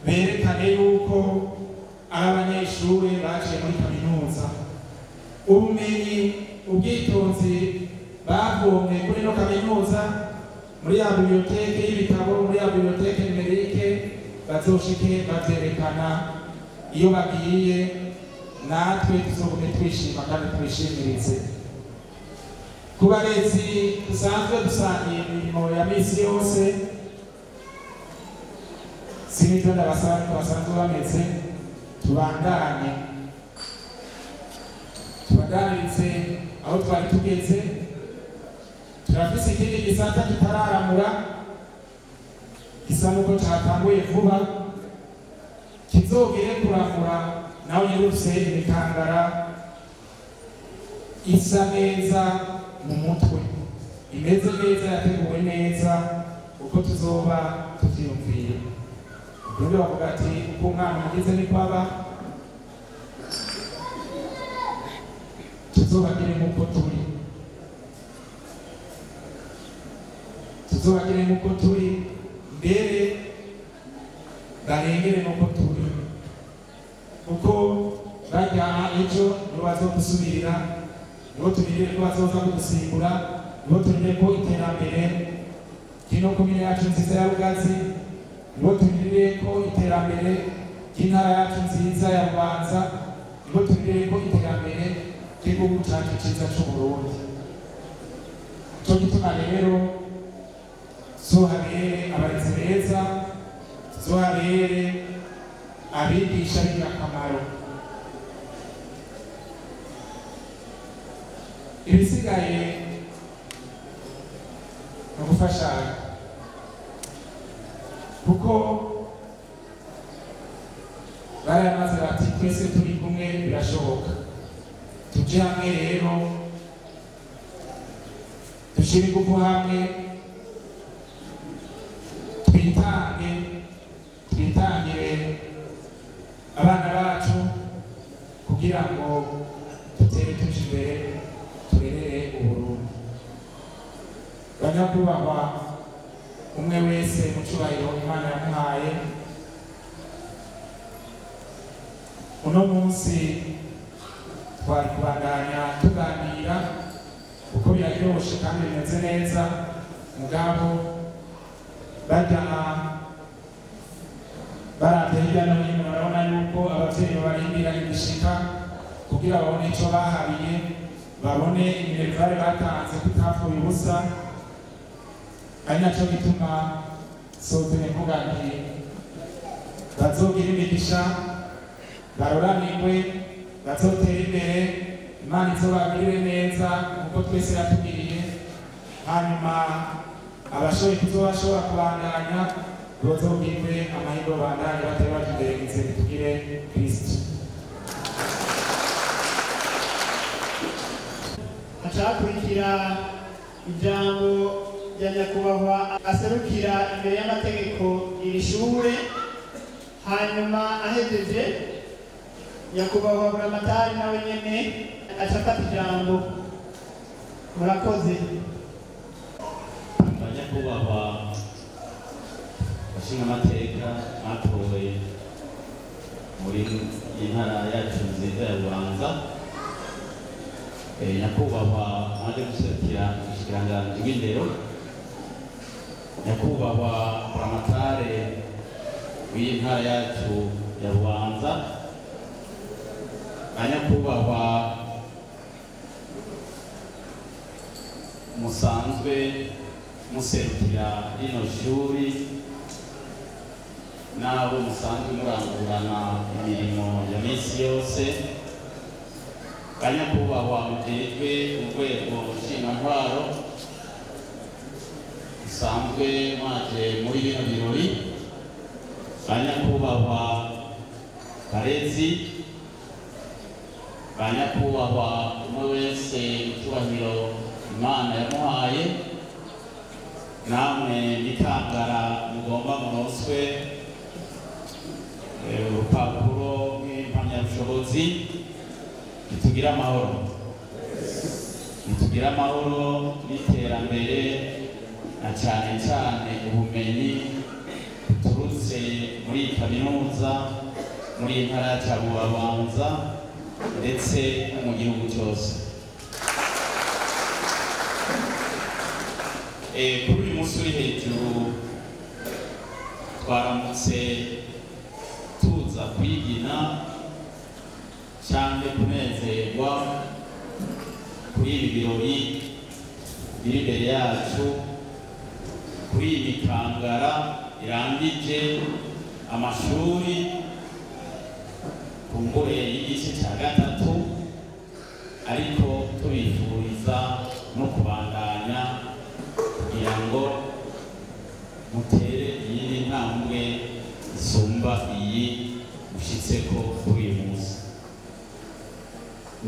berekane yuko ari abanyeshure baciye muri kaminuza. Ubumenyi, ubwitonzi bavomye kuri no kaminuza, muri ya biblioteke y'ibitabo, muri ya biblioteke numerique, bazoshike bavyerekana. Iyo bagiye natwe tuzogume twishima kandi twishimirize. Ku barezi dusanzwe dusangiye imirimo ya misi yose, sinivyo ndabasaba ko basanzwe bameze, tubaganirize aho twari tugeze. Turafise ikindi gisata kitararamura gisa nuko catanguye vuba, kizogere kuramura nawe nyirufise imikangara isa neza mu mutwe, imeze neza, yateguwe neza uko tuzoba tuvyiyumviye. Rero bavuga ati uko umwana mugize ni kwaba, tuzobagire nk'uko turi, tuzobagire nk'uko turi, mbere barengere n'uko turi, kuko bajyana ejo nibo bazodusubirira, nibo turindire ko bazoza kudusimbura, nibo turindire ko iterambere ry'ino komine yacu nziza ya Rugazi, nibo turindire ko iterambere ry'intara yacu nziza ya Bubanza, nibo turindire ko iterambere ry'igihugu cacu ciza c'Uburundi. Ico gituma rero zohabere abarezi beza, zohabere abigisha b'ingirakamaro. Ibisigaye no gufashanya, kuko baramaze bati twese turi kumwe birashoboka. Tuje hamwe rero, dushire ingufu hamwe, twitangire abana bacu kugira ngo dutere tuje imbere, turerere Uburundi. nyakubahwa umwe wese mu cyubahiro Imana yamuhaye. Uno munsi twari kubandanya tuganira kuko biraryoshe kandi bimeze neza, mugabo bajya baravye hirya no hino barabona yuko abavyeyi barindira igishika kugira babone ico bahabiye, babone iminerivare batanze kutapfuye ubusa. Ari naco gituma sozene mvuga nti bazogira imigisha, baroranirwe, bazotera imbere, Imana izobagirire neza nkuko twese yatugiriye, hanyuma abashoboye kuzobashobora kubandanya bazogirwe amahirwe bandanye batari batugerageze tugire Kristo. hacakurikira ijambo rya nyakubahwa aserukira imbere y'amategeko iri shure, hanyuma ahejeje nyakubahwa buramatari nawe nyene acafata ijambo. Murakoze. Banyakubahwa bashinga amateka mwatowe muri intara yacu nziza ya Bubanza, nyakubahwa mwaje guserukira ubushikiranganji bw'indero, nyakubahwa buramatare w'intara yacu ya Bubanza, banyakubahwa musanzwe muserukira rino shuri n'abo musanzwe murangurana imirimo ya misi yose, banyakubahwa mujejwe urwego nshingwantwaro musanzwe mwaje muri bino birori, banyakubahwa barezi, banyakubahwa umwe wese icyubahiro Imana yamuhaye, namwe nikangara mugomba muronswe urupapuro rw'impamyabushobozi. Nitugira amahoro, nitugira amahoro n'iterambere, na cyane cyane ubumenyi buturutse muri kaminuza muri intara ya Bubanza ndetse no mu gihugu cyose. Kuri uyu munsi uri hejuru twaramutse tuza kwigina cyangwa kunezerwa kuri ibi birori biri imbere yacu, kuri iyi mikangara irangije amashuri kumbure y'igice cya gatatu, ariko tubifuriza no kubandanya kugira ngo mutere iyindi ntambwe isumba iyi mushyitseko kuri uyu munsi.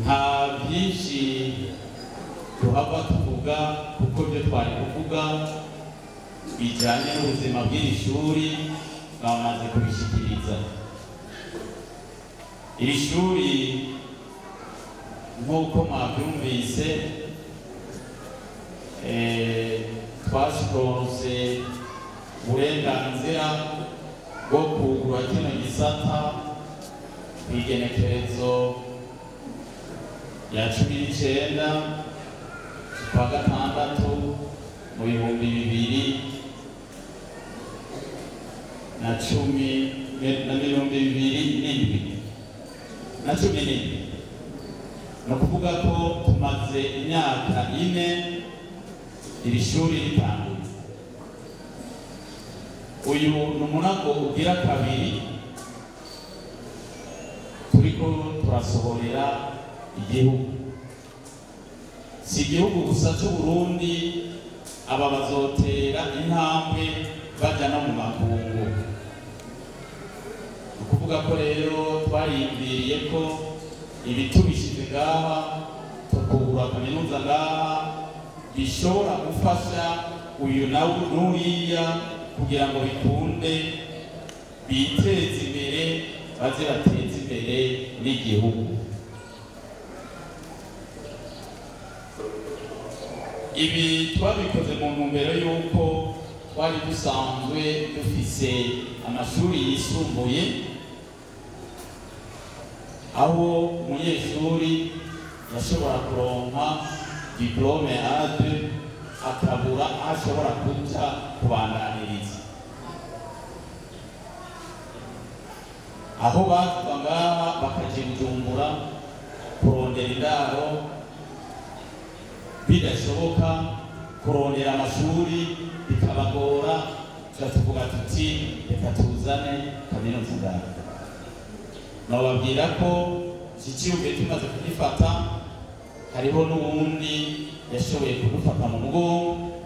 Nta byinshi tuhava tuvuga kuko ibyo twari kuvuga bijyanye n'ubuzima bw'iri shuri bamaze kubishyikiriza. Iri shuri nk'uko mwabyumvise twashironse uburenganzira bwo kugura kino gisata ku igenekerezo ya 19 kwa gatandatu mu 2017. Ni ukuvuga ko tumaze imyaka 4 iri shuri ritanguye. Uyu ni umunago ugira kabiri turiko turasohorera igihugu. Si igihugu gusa cy'Uburundi, aba bazotera intambwe bajya no mu makungu. Ni ukuvuga ko rero twariyumviriye ko ibitubishije ngaha tukugura kaminuza ngaha bishobora gufasha uyu nawe n'uriya kugira ngo bikunde biteze imbere, baze bateze imbere n'igihugu. ibi twabikoze mu ntumbero y'uko twari dusanzwe dufise amashuri yisumbuye aho umunyeshuri yashobora kuronka diplome A2 akabura aho ashobora kuja kubandaniriza, aho bavuga ngaha bakaja Bujumbura kurondera indaro bidashoboka, kurondera amashuri bikabagora, tuvuga tuti reka tuzane kaminuza indaro. Nababwira ko iki cyuye tumaze kugifata, hariho n'uwundi yashoboye kudufata mu mugongo,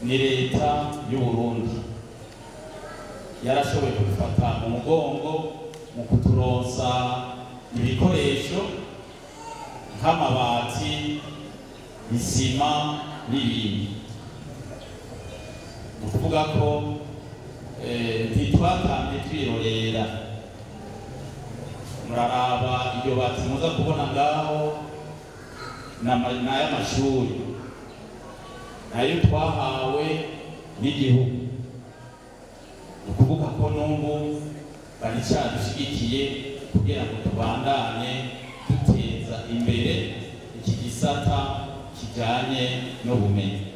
ni leta y'u Burundi yarashoboye kudufata mu mugongo mu kuturonsa ibikoresho nk'amabati, isima n'ibindi. Ni ukuvuga ko ntitwatangiye twirorera. Muraraba iryo bati muza kubona ngaho n'ay'amashuri nayo twahawe n'igihugu. Ni ukuvuga ko n'ubu baracyadushyigikiye kugira ngo tubandanye duteza imbere iki gisata kijyanye n'ubumenyi.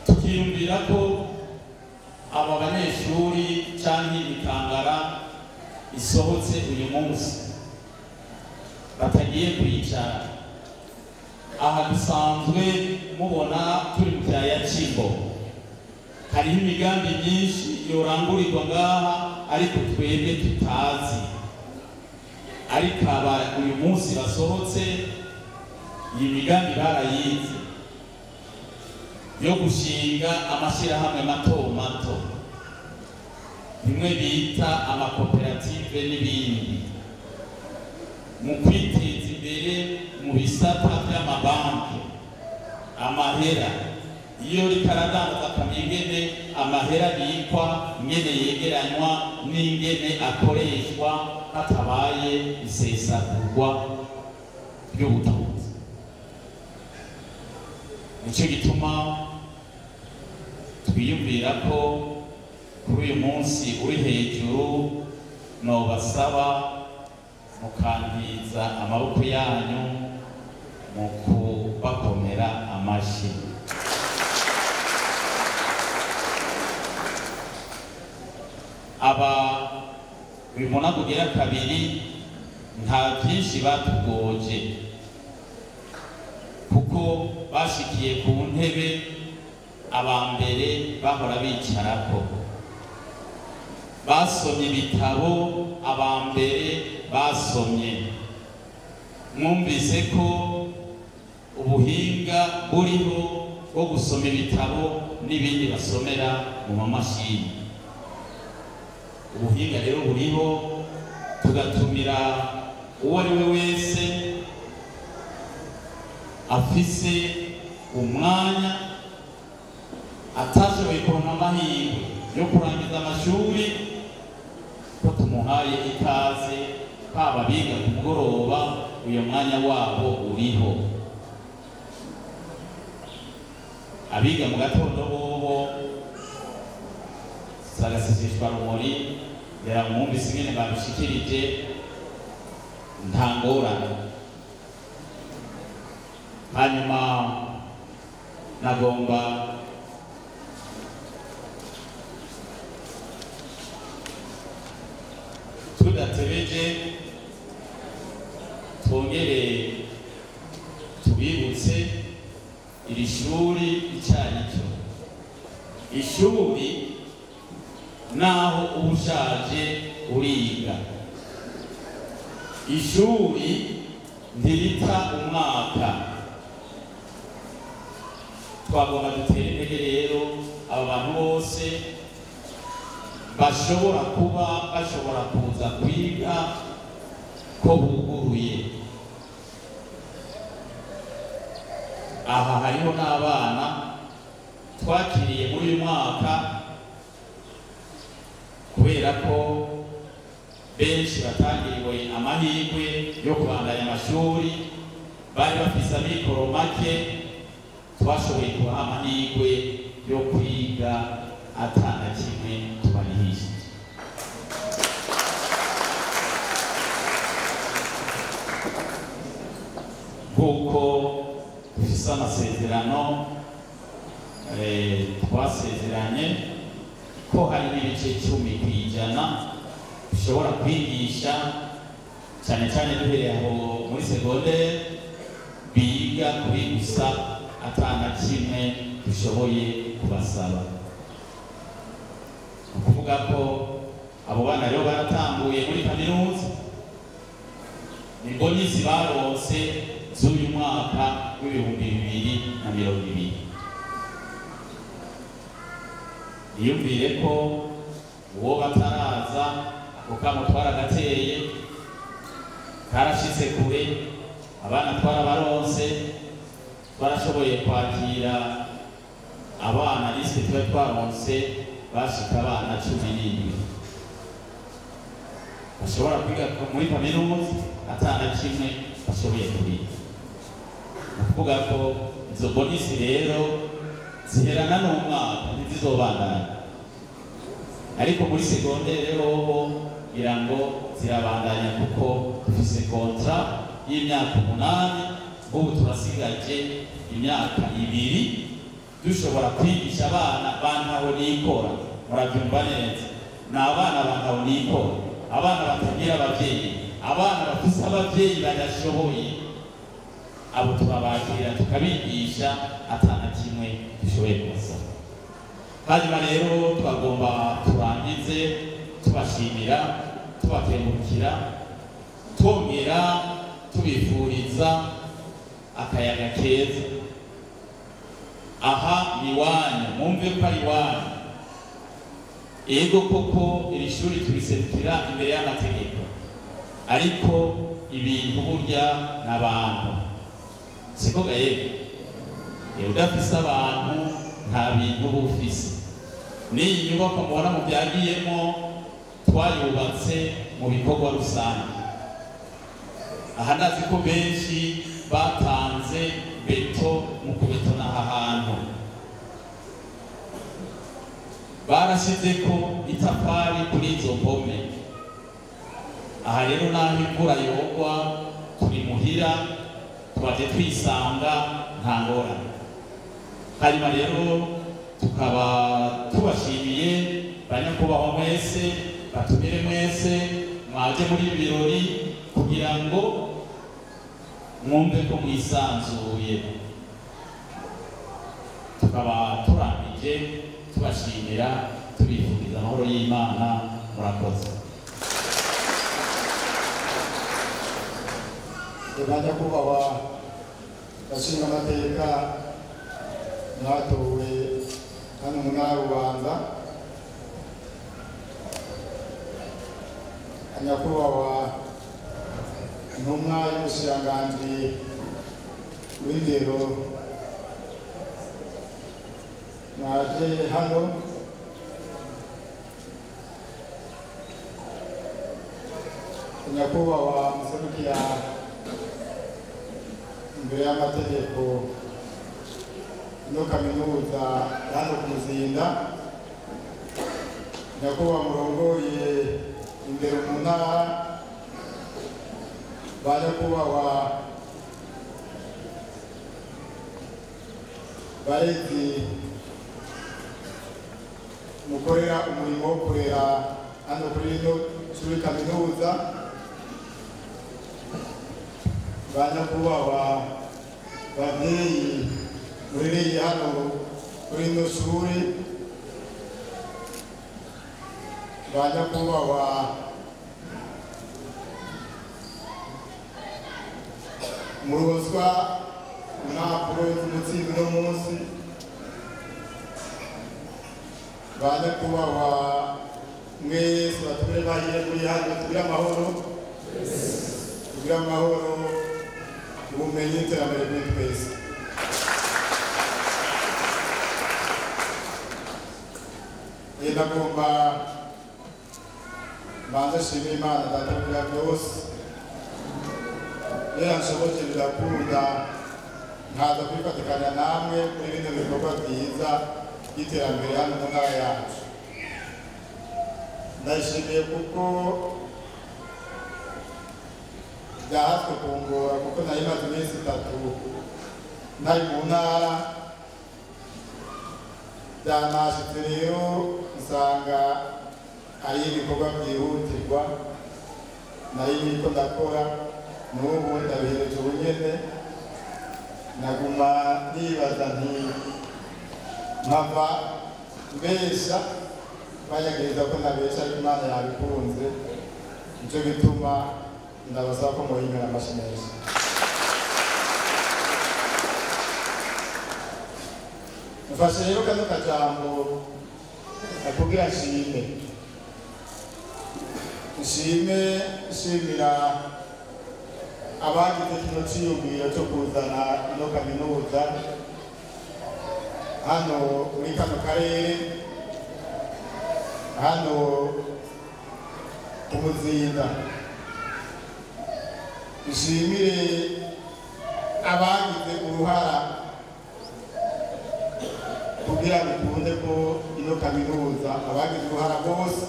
Tukiyumvira ko aba banyeshuri cyangwa imikangara isohotse uyu munsi batagiye kwicara aha. Dusanzwe mubona turi mu kiyaya cy'Imbo, hariho imigambi myinshi yorangurirwa ngaha ariko twebwe tutazi, ariko aba uyu munsi basohotse iyi migambi barayize yo gushinga amashyirahamwe mato mato, bimwe bita amakoperative n'ibindi, mu kwiteza imbere mu bisata by'amabanki. Amahera iyo rikaradanza kamingene amahera yikwa, ingene yegeranywa n'ingene akoreshwa hatabaye isesagurwa ry'ubutunzi. Nicyo gituma twiyumvira ko kuri uyu munsi uri hejuru nobasaba mukangiza amaboko yanyu mu kubakomera amashyi. Aba bibona kugira kabiri nta byinshi batugoje, kuko bashikiye ku ntebe abambere bahora bicarako, basomye ibitabo abambere basomye. Mwumvise ko ubuhinga buriho bwo gusoma ibitabo n'ibindi basomera mu mamashini. Ubuhinga rero buriho, tugatumira uwo ari we wese afise umwanya atashoboye kuronka amahirwe yo kurangiza amashuri, ko tumuhaye ikaze, haba biga ku mugoroba uyo mwanya wabo uriho. Abiga mu gatondo bobo sagasisishwa rumuri yaramwumvise ingene babishikirije nta ngorane. Hanyuma nagomba tudatebeje twongere tubibutse iri shuri icyaricyo. Ishuri naho ushaje uriga, ishuri ntirita umwaka. Twagomba dutere intege rero aba bantu bose bashobora kuza kwiga ko buguruye. Aha hariho n'abana twakiriye muri uyu mwaka kubera ko benshi batangiriwe amahirwe yo kubandanya amashuri bari bafise amikoro make twashoboye kubaha amahirwe yo kwiga atana kimwe tubarihishije. Kuko dufise amasezerano twasezeranye ko hari n'ibice 10% dushobora kwigisha cyane cyane duhereye aho muri segondere biga kuri gusa atana kimwe dushoboye kubasaba. Ukuvuga ko abo bana rero baratambuye muri kaminuza imbonisi baronse z'uyu mwaka w'2020. Niyumvire ko uwo bataraza ukamutwara gateye karashitse kure, abana twarabaronse twarashoboye kwakira abana liste twari twaronse bashika abana 17 bashobora kwiga muri kaminuza atana kimwe bashoboye kwiga. Ukuvuga ko izo bonisi rero ziherana n'umwaka ntizizobandana, ariko muri segondere hoho ngira ngo zirabandanya kuko dufise kontra y'imyaka 8 ubu turasigaje imyaka 2 dushobora kwigisha abana bantaho nikora. Murabyumva neza, ni abana bantaho nikora, abana batagira abavyeyi, abana bafise abavyeyi badashoboye, abo turabakira tukabigisha atana kimwe dushoboye kubasaba. Hanyuma rero twagomba turangize tubashimira, tubakengurukira, twongera tubifuriza akayaga keza. Aha ni wanyu, mwumve ko ari wanyu. Ego koko iri shuri turiserukira imbere y'amategeko, ariko ibintu burya n'abantu siko gaye. Udafise abantu nta bintu bufise. N'iyi nyubako mubona mu byagiyemo twayubatse mu bikorwa rusange. Aha ndazi ko benshi batanze beto mu kubetona aha hantu, barashize ko itafari kuri izo mpome. Aha rero naho imvura yogwa turi muhira twaje twisanga nta ngorane. Hanyuma rero tukaba tubashimiye banyakubahwa mwese, batumire mwese mwaje muri ibi birori kugira ngo mwumve ko mwisanzuye. Tukaba turangije tubashimira, tubifuriza amahoro y'Imana. Murakoze. Banyakubahwa bashinga amateka mwatowe hano mu ntara Bubanza, nyakubahwa intumwa y'umushikiranganji w'indero mwaje hano, nyakubahwa muserukira imbere y'amategeko ino kaminuza hano ku Muzinda, nyakubahwa murongoye imbere mu ntara, banyakubahwa barezi mukorera umurimo wo kurera hano kuri ino shuri kaminuza, banyakubahwa bavyeyi murereye hano kuri ino shuri, banyakubahwa murozwa impapuro z'umutsindo uno munsi, banyakubahwa mwese batumire bahire kuri hano, tugire amahoro, tugire amahoro, ubumenyi n'iterambere kuri twese. Ndagomba manza shimira Imana data kugira byose iyo yanshoboje birakunda nkaza kwifatikanya namwe kuri bino bikorwa byiza by'iterambere hano mu ntara yacu. Ndayishimiye kuko byahatswe kungora kuko nari maze iminsi 3 nari mu ntara, byanashitse rero nsanga ari ibikorwa byihutirwa nari niko ndakora, n'ubu ndabihereje ubunyene. Naguma nibaza nti nkava mbesha bayagereza ko nabesha Imana yabikunze, nicyo gituma ndabasaba ko muhimbira amashimeshi. Mfashe rero kano kajambo akubwira nshimira abagize kino ciyumviro cyo kuzana ino kaminuza hano muri kano karere, hano Umuzinda. Nshimire abagize uruhara kugira ngo tukunde ko ino kaminuza, abagize uruhara bose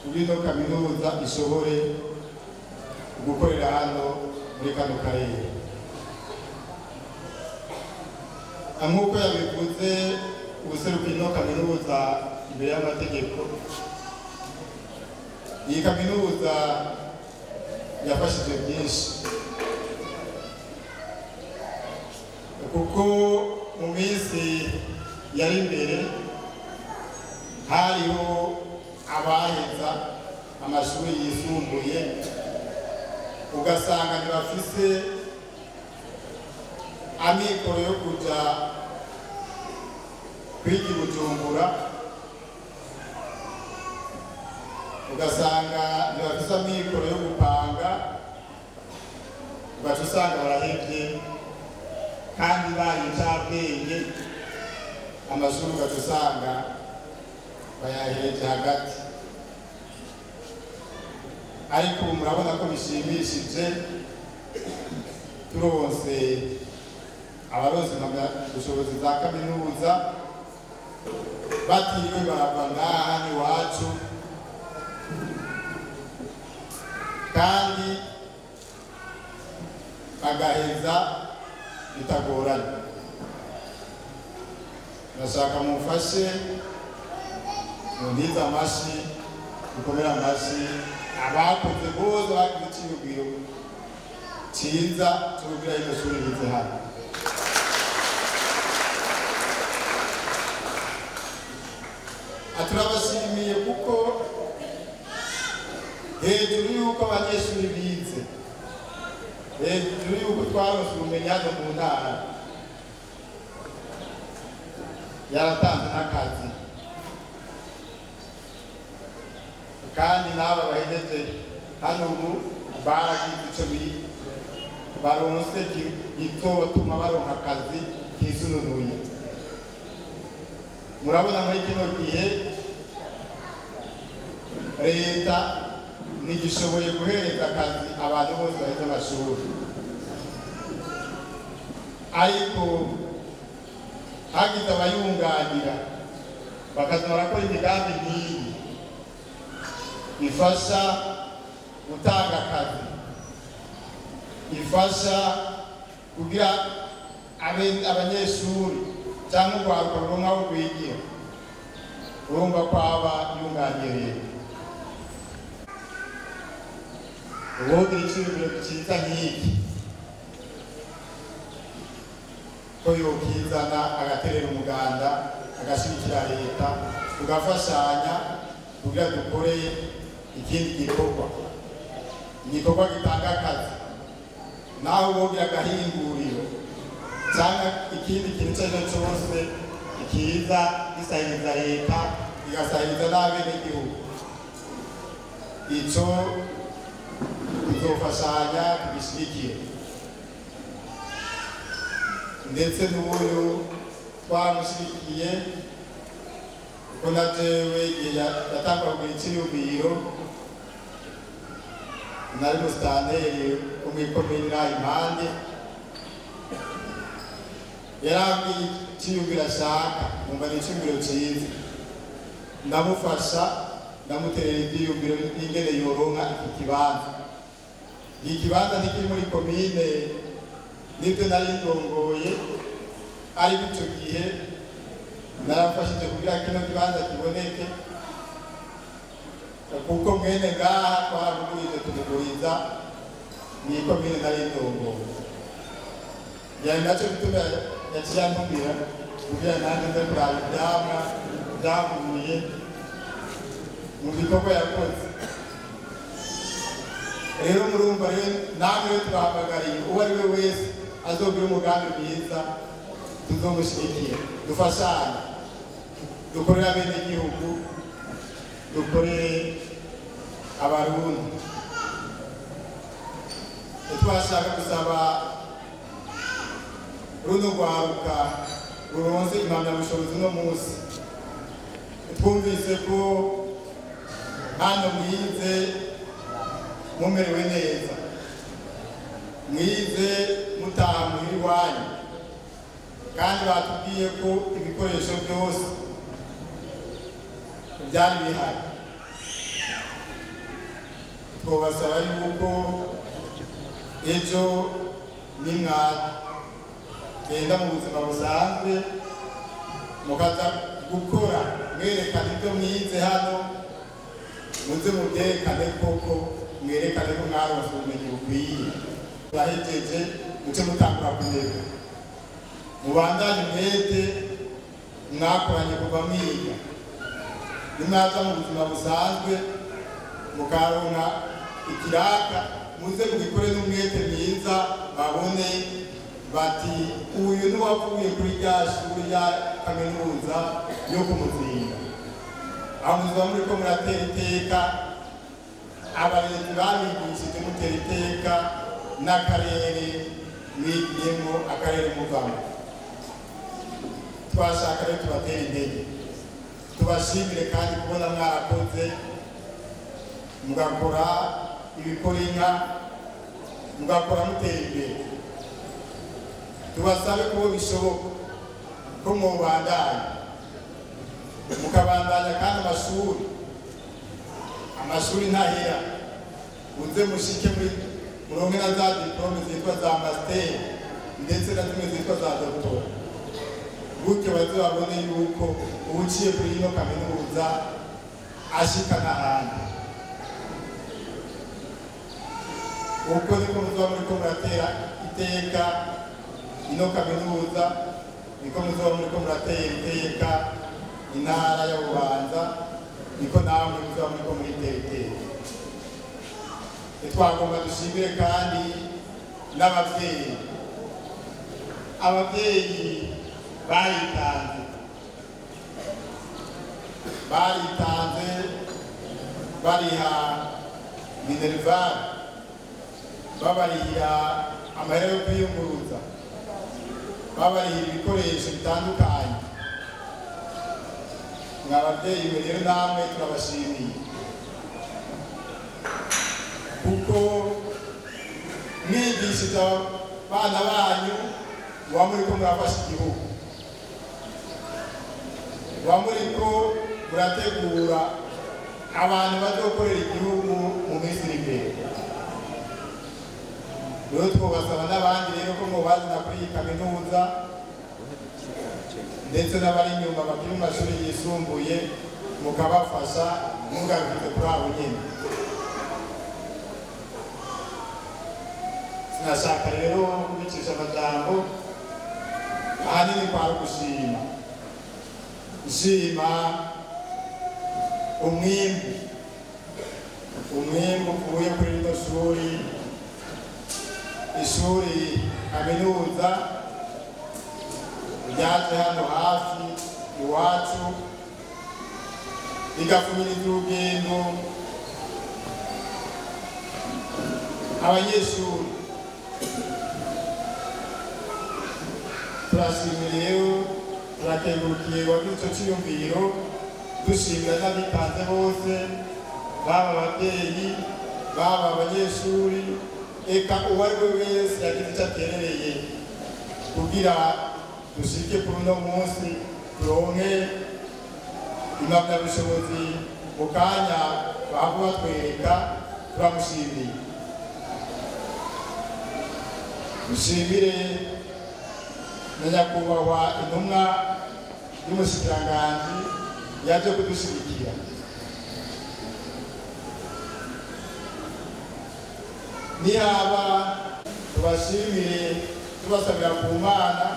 kuri ino kaminuza ishobore gukorera hano muri kano karere. Nk'uko yabivuze ubuseruka ino kaminuza imbere y'amategeko, iyi kaminuza yafashije byinshi kuko mu minsi yari imbere hariho abaheza amashuri yisumbuye ugasanga ntibafise amikoro yo kuja kwiga i Bujumbura, ugasanga ntibafise amikoro yo gupanga, ugaca usanga barahevye kandi bayicabwenge, amashuri ugaca usanga bayahereje hagati. Ariko murabona ko bishimishije turonse abaronse impamyabushobozi za kaminuza batiriwe barava ngaha iwacu, kandi bagaheza bitagoranye. Ndashaka mumfashe muntize amashi, mukomere amashi abakoze bose bagize iciyumviro ciza cyo kugira ino shuri rize hano. Turabashimiye kuko hejuru y'uko abanyeshuri bize, hejuru y'uko twaronse ubumenyi hano mu ntara, yaratanze n'akazi, kandi n'aba bahejeje hano ubu baragize icyo baronse gitotuma baronka akazi kisununuye. Murabona muri kino gihe leta ntigishoboye guhereza akazi abantu bose baheze amashuri, ariko hagize abayunganira bakaza barakora imigambi nk'iyi ifasha gutanga akazi, ifasha kugira abanyeshuri cyangwa urwaruka ruronka aho rwigira, urumva ko aba yunganiriye. Ubundi iciyumviro cyiza nk'iki ko yokizana agaterera umuganda, agashigikira leta, tugafashanya kugira dukore ikindi gikorwa gitanga akazi, naho wogira agahinguriro cyangwa ikindi kintu icyo ari cyo cyose kiza gisahiriza leta igasahiriza n'abenegihugu, icyo tuzofashanya tugishyigikire. Ndetse n'uyu twamushyigikiye kuko na jewe igihe yatangwa kugira iciyumviro nari musitanteri umwikomini iraha impande yarambwiye iciyumviro ashaka numva ni iciyumviro cyiza ndamufasha ndamuterera ibyiyumviro n'ingene yoronka iki kibanza. Iki kibanza ntikiri muri komine nibyo nari ndongoye, ariko icyo gihe narafashije kugira kino kibanza kiboneke, kuko mwene ngaha twaramugurije tumuguriza ni komine nari ndongoye. Yani nacyo bituma yaciye antumira kugira nanjye nze kuraba ibyamwa byavuye mu bikorwa yakoze. Rero murumva rero namwe rero tubahamagariye uwo ari we wese azogira umugambi mwiza tuzomushyigikira, dufashanye, dukorere abenegihugu, dukorere abarundi. Twashaka gusaba runo rwaruka ruronse impamyabushobozi uno munsi. Twumvise ko hano mwize mumerewe neza, mwize mutaha muhira iwanyu, kandi batubwiye ko ibikoresho byose byari bihari. Twabasaba yuko ejo nimwagenda mu buzima busanzwe mukaza gukora mwerekana ibyo mwize hano, muze mubyerekane koko, mwerekane ko mwaronse ubumenyi bukwiye. Turahejeje muce mutangura kureba, mubandanye umwete mwakoranye kuva mwiga, nimwaza mu buzima busanzwe mukaronka ikiraka, muze mugikore n'umwete mwiza, babone bati uyu n'uwavuye kuri rya shuri ya kaminuza yo kumuzinga. Aho muziba muriko muratera iteka, abarezi babigishije mutera iteka, n'akarere mwigiyemo, akarere muvamo. Twashaka rero tubatera intege, tubashimire kandi kubona mwarakoze mugakora ibikora inka, mugakora mutera imbere. Tubasabe ko bishoboka ko mubandanya, mukabandanya kandi amashuri ntahera, muze mushike muronke na za diplome zitwa za master ndetse na zimwe zitwa za doctora, gutyo bazabone yuko uciye kuri ino kaminuza ashika n'ahandi. Uko niko muzaba muriko muratera iteka ino kaminuza, niko muzaba muriko muratera iteka intara ya Bubanza, niko namwe muzaba muriko muritera iteka. Twagomba dushimire kandi n'ababyeyi, ababyeyi baritanze bariha minerval, babarihira amahera yo kwiyunguruza, babarihira ibikoresho bitandukanye. Mwababyeyi rero namwe turabashimiye, kuko mwigishije abana banyu muba muriko murafasha igihugu, muba muriko murategura abantu bazokorera igihugu mu minsi iri imbere. Rero twabasaba n'abandi rero ko mubazana kuri iyi kaminuza, ndetse n'abari inyuma bakiri mu mashuri yisumbuye mukabafasha, mugarukire kuri abo nyine. Sinashaka rero kubicisha amajambo, ahanini kwari gushima umwimbu uvuye kuri rino ishuri kaminuza ryaje hano hafi iwacu, rigapfunyiriza urugendo abanyeshuri. Turashimira rero, turakengurukiye wagize icyo cyiyumviro, dushimira n'abitanze bose, baba ababyeyi, baba abanyeshuri eka uwo ari we wese yagize icyo aterereye kugira dushike kuri uno munsi turonke impamyabushobozi mu kanya bahava batwereka. Turamushimiye. Dushimire na nyakubahwa intumwa y'umushikiranganji yaje kudushigikira. Nihaba tubashimire tubasabira ku Mana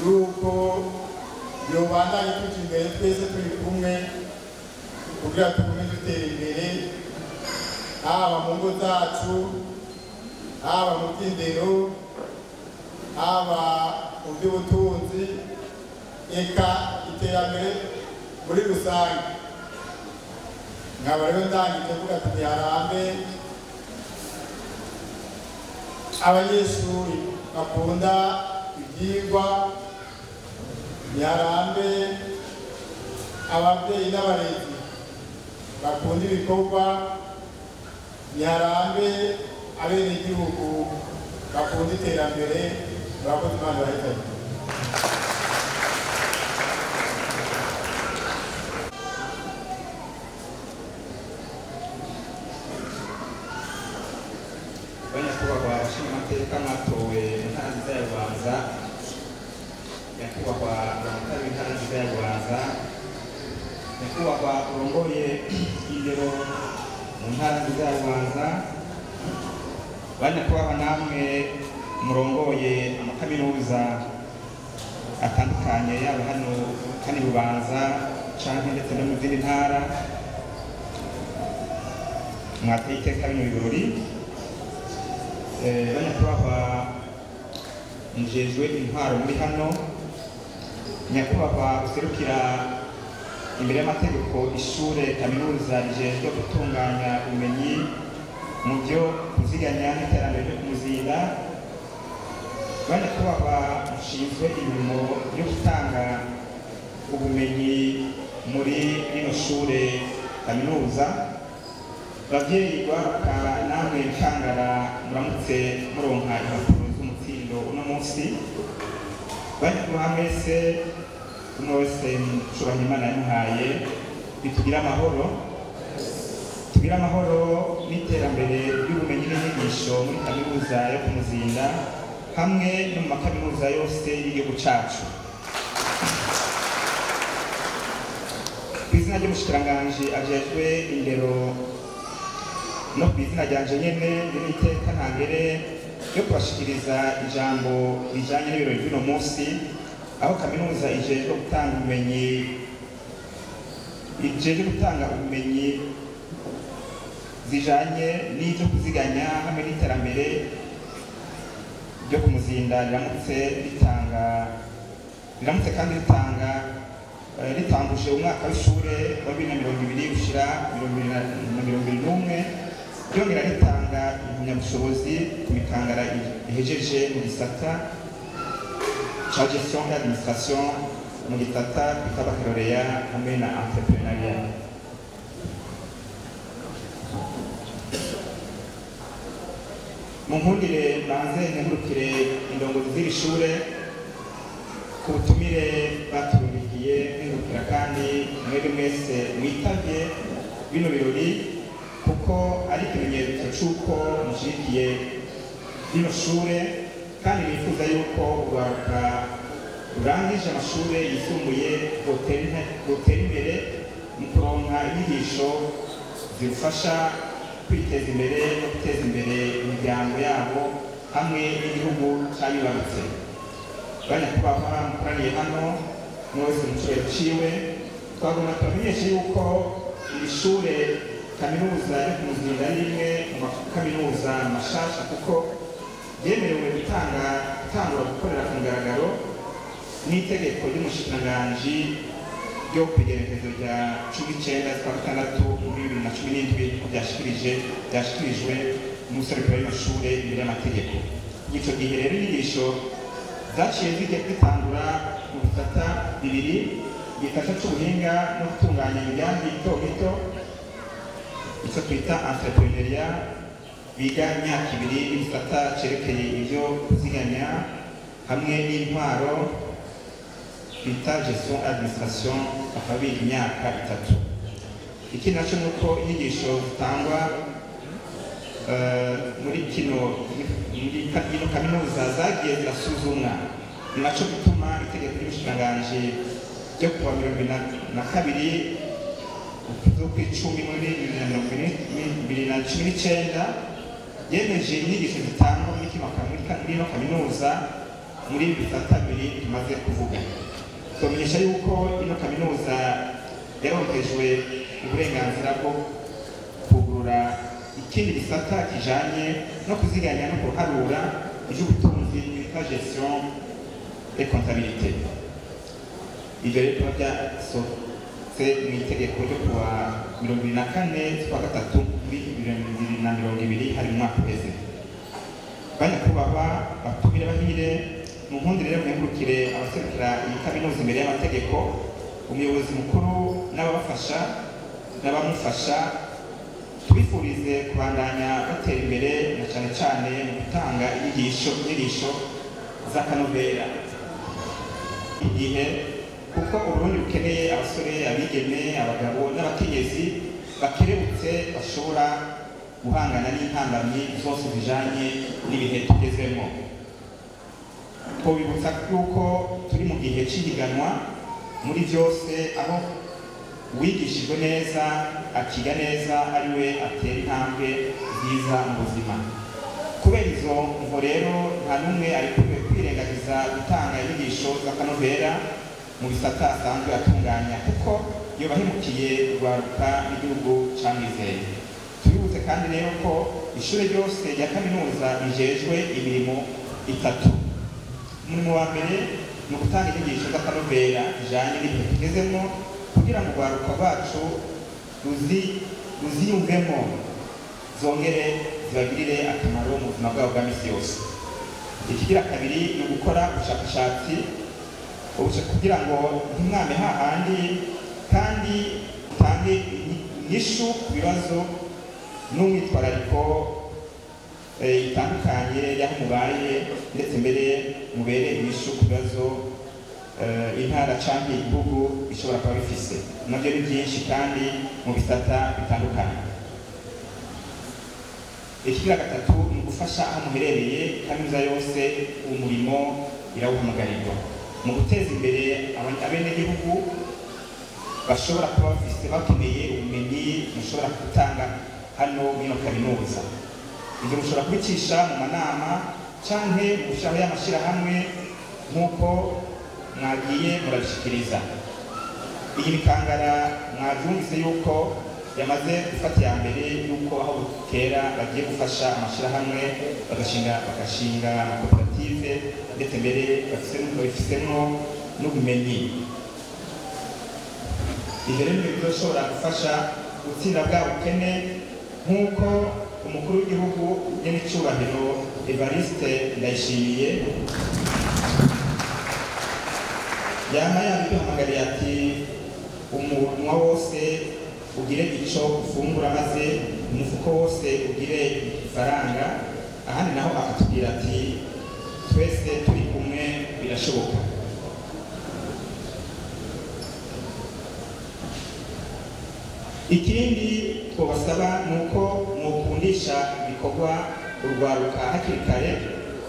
yuko yobandanye tuja imbere twese turi kumwe kugira tugume dutera imbere, haba mu ngo zacu, haba mu by'indero, haba mu by'ubutunzi, eka iterambere muri rusange. Nkaba rero ndangije kuvuga ati niharambe abanyeshuri bakunda ibyigwa, niharambe ababyeyi n'abarezi bakunda ibikorwa, niharambe abenegihugu bakunda iterambere. Murakoze, Imana ibahezagire. Banyakubahwa abashingamateka mwatowe mu ntara nziza ya Rwanza, nyakubahwa abamotari b'intara nziza ya Rwanza, nyakubahwa urongoye indero mu ntara nziza ya Rwanza, banyakubahwa namwe murongoye amakaminuza atandukanye yaba hano kandi Bubanza canke ndetse no mu zindi ntara, mwateye iteka bino birori. Banyakubahwa mujejwe intwaro muri hano, nyakubahwa userukira imbere y'amategeko ishure kaminuza rijejwe gutunganya ubumenyi mu byo kuziganya n'iterambere ryo kumuzinda, banyakubahwa mushinzwe imirimo yo gutanga ubumenyi muri rino shure kaminuza, bavyeyi baruka namwe Nkangara muramutse muronka impapuro z'umutsindo uno munsi. Banyakubahwa mwese umwe wese mucubahiro Imana yamuhaye, bitugira amahoro, tugira amahoro n'iterambere ry'ubumenyi n'inyigisho muri kaminuza yo kumuzinda hamwe no mu makaminuza yose y'igihugu cacu. Kw'izina ry'umushikiranganji ajejwe indero no kw'izina ryanje nyene riri iteka ntangere yo kubashikiriza ijambo rijanye n'ibirori by'uno munsi, aho kaminuza ijejwe gutanga ubumenyi zijanye n'ivyo kuziganya hamwe n'iterambere ryo kumuzinda riramutse kandi ritanguje umwaka w'ishure wa 2020 gushira 2021, ryongera ritanga impamyabushobozi ku mikangara ihejeje mu gisata ca gestion d'administration, mu gisata bita baccalauréat hamwe na entrepreneuriat. Munkundire banze nkengurukire indongozi z'iri shure ku butumire baturungikiye, nkengurukira kandi mwebwe mwese mwitavye bino birori, kuko ari ikimenyetso c'uko mushigikiye rino shure kandi bifuza yuko urwaruka rurangije amashure yisumbuye rutera imbere mu kuronka inyigisho zifasha kwiteza imbere no guteza imbere imiryango yabo hamwe n'igihugu cabibarutse. Banyakubahwa mukoraniye hano mwese mu cubahiro ciwe, twagomba tubamenyeshe yuko iri shure kaminuza yo kumuzinda ari rimwe mu makaminuza mashasha, kuko ryemerewe gutangura gukorera ku mugaragaro n'itegeko ry'umushikiranganji ryo kw'igerekezo rya 19/6/2017 ryashikirijwe n'umuserukira w'amashure imbere y'amategeko. Ico gihe rero inyigisho zaciye zitangura mu bisata bibiri, igisata c'ubuhinga no gutunganya imigambi mito mito, icyo twita entrepreneuria biga imyaka 2 n'ibisata cerekeye ibyo kuziganya hamwe n'intwaro twita gestion administration bakaba biga imyaka 3. Ikindi nacyo ni uko inyigisho zitangwa muri kaminuza zagiye zirasuzumwa, ni nacyo gituma itegeko ry'ubushikiranganji ryo kuwa 2022 z'ukw'icumi muri 2019 yemeje inyigisho zitangwa muri ino kaminuza muri bisata 2 tumaze kuvuga. Tumenyesha yuko ino kaminuza yaronkejwe uburenganzira bwo kugurura ikindi bisata kijanye no kuziganya no kuharura iby'ubutunzi bita gestion et comptabilité. Ibyo rero byasohotse mu itegeko ryo kuwa 24 z'ukwa gatatu muri 2020 hari mu mwaka uheze. Banyakubahwa batumire bahire mu nkundire rero mwengurukire abaserukira iyi kaminuza imbere y'amategeko, umuyobozi mukuru n'ababafasha n'abamufasha, tubifurize kubandanya batera imbere na cyane cyane mu gutanga inyigisho z'akanovera igihe kuko Uburundi bukeneye abasore, abigeme, abagabo n'abakenyezi bakerebutse bashobora guhangana n'intambamyi zose zijanye n'ibihe tugezemo. Twabibutsa yuko turi mu gihe cy'ihiganwa muri byose, aho uwigishijwe neza akiga neza ari we atera intambwe nziza mu buzima. Kubera izo mvo rero nta n'umwe ari kwirengagiza gutanga inyigisho z'akanovera mu bisata asanzwe atunganya, kuko iyo bahemukiye urwaruka n'igihugu camwizeye. Tubibutse kandi rero ko ishuri ryose rya kaminuza rijejwe imirimo 3. Umurimo wa mbere ni ugutanga inyigisho z'akanovera zijanye n'ibihe tugezemo kugira ngo urwaruka rwacu ruziyumvemo zongere zibagirire akamaro mu buzima bwabo bwa misi yose. Ikigira kabiri ni ugukora ubushakashatsi kugira ngo ntimwame hahandi kandi utange inyishu ku bibazo n'umwitwarariko itandukanye y'aho mubaye, ndetse mbere mubere inyishu ku bibazo intara cyangwa igihugu bishobora kuba bifise. Nabyo ni byinshi kandi mu bisata bitandukanye. Ikigira gatatu ni ugufasha aho muherereye. Kaminuza yose umurimo irawuhamagarirwa mu guteza imbere abenegihugu bashobora kuba bafise bakeneye ubumenyi mushobora gutanga hano muri ino kaminuza. Ibyo mushobora kubicisha mu manama canke mu gushyiraho y'amashyirahamwe nk'uko mwagiye murabishikiriza. Iyi mikangara mwabyumvise yuko yamaze gufata iya mbere yuko aho bukera bagiye gufasha amashyirahamwe bagashinga amakoperative, ndetse mbere babifisemo n'ubumenyi. Ibyo rero bizoshobora gufasha gutsinda bwa bukene nk'uko umukuru w'igihugu nyen'icyubahiro Evariste Ndayishimiye yama yabiduhamagariye ati umunwa wose ugire icyo ufungura maze umufuko wose ugire ifaranga. Ahandi naho akatubwira ati twese turi kumwe birashoboka. Ikindi twabasaba ni uko mukundisha ibikorwa urwaruka hakiri kare,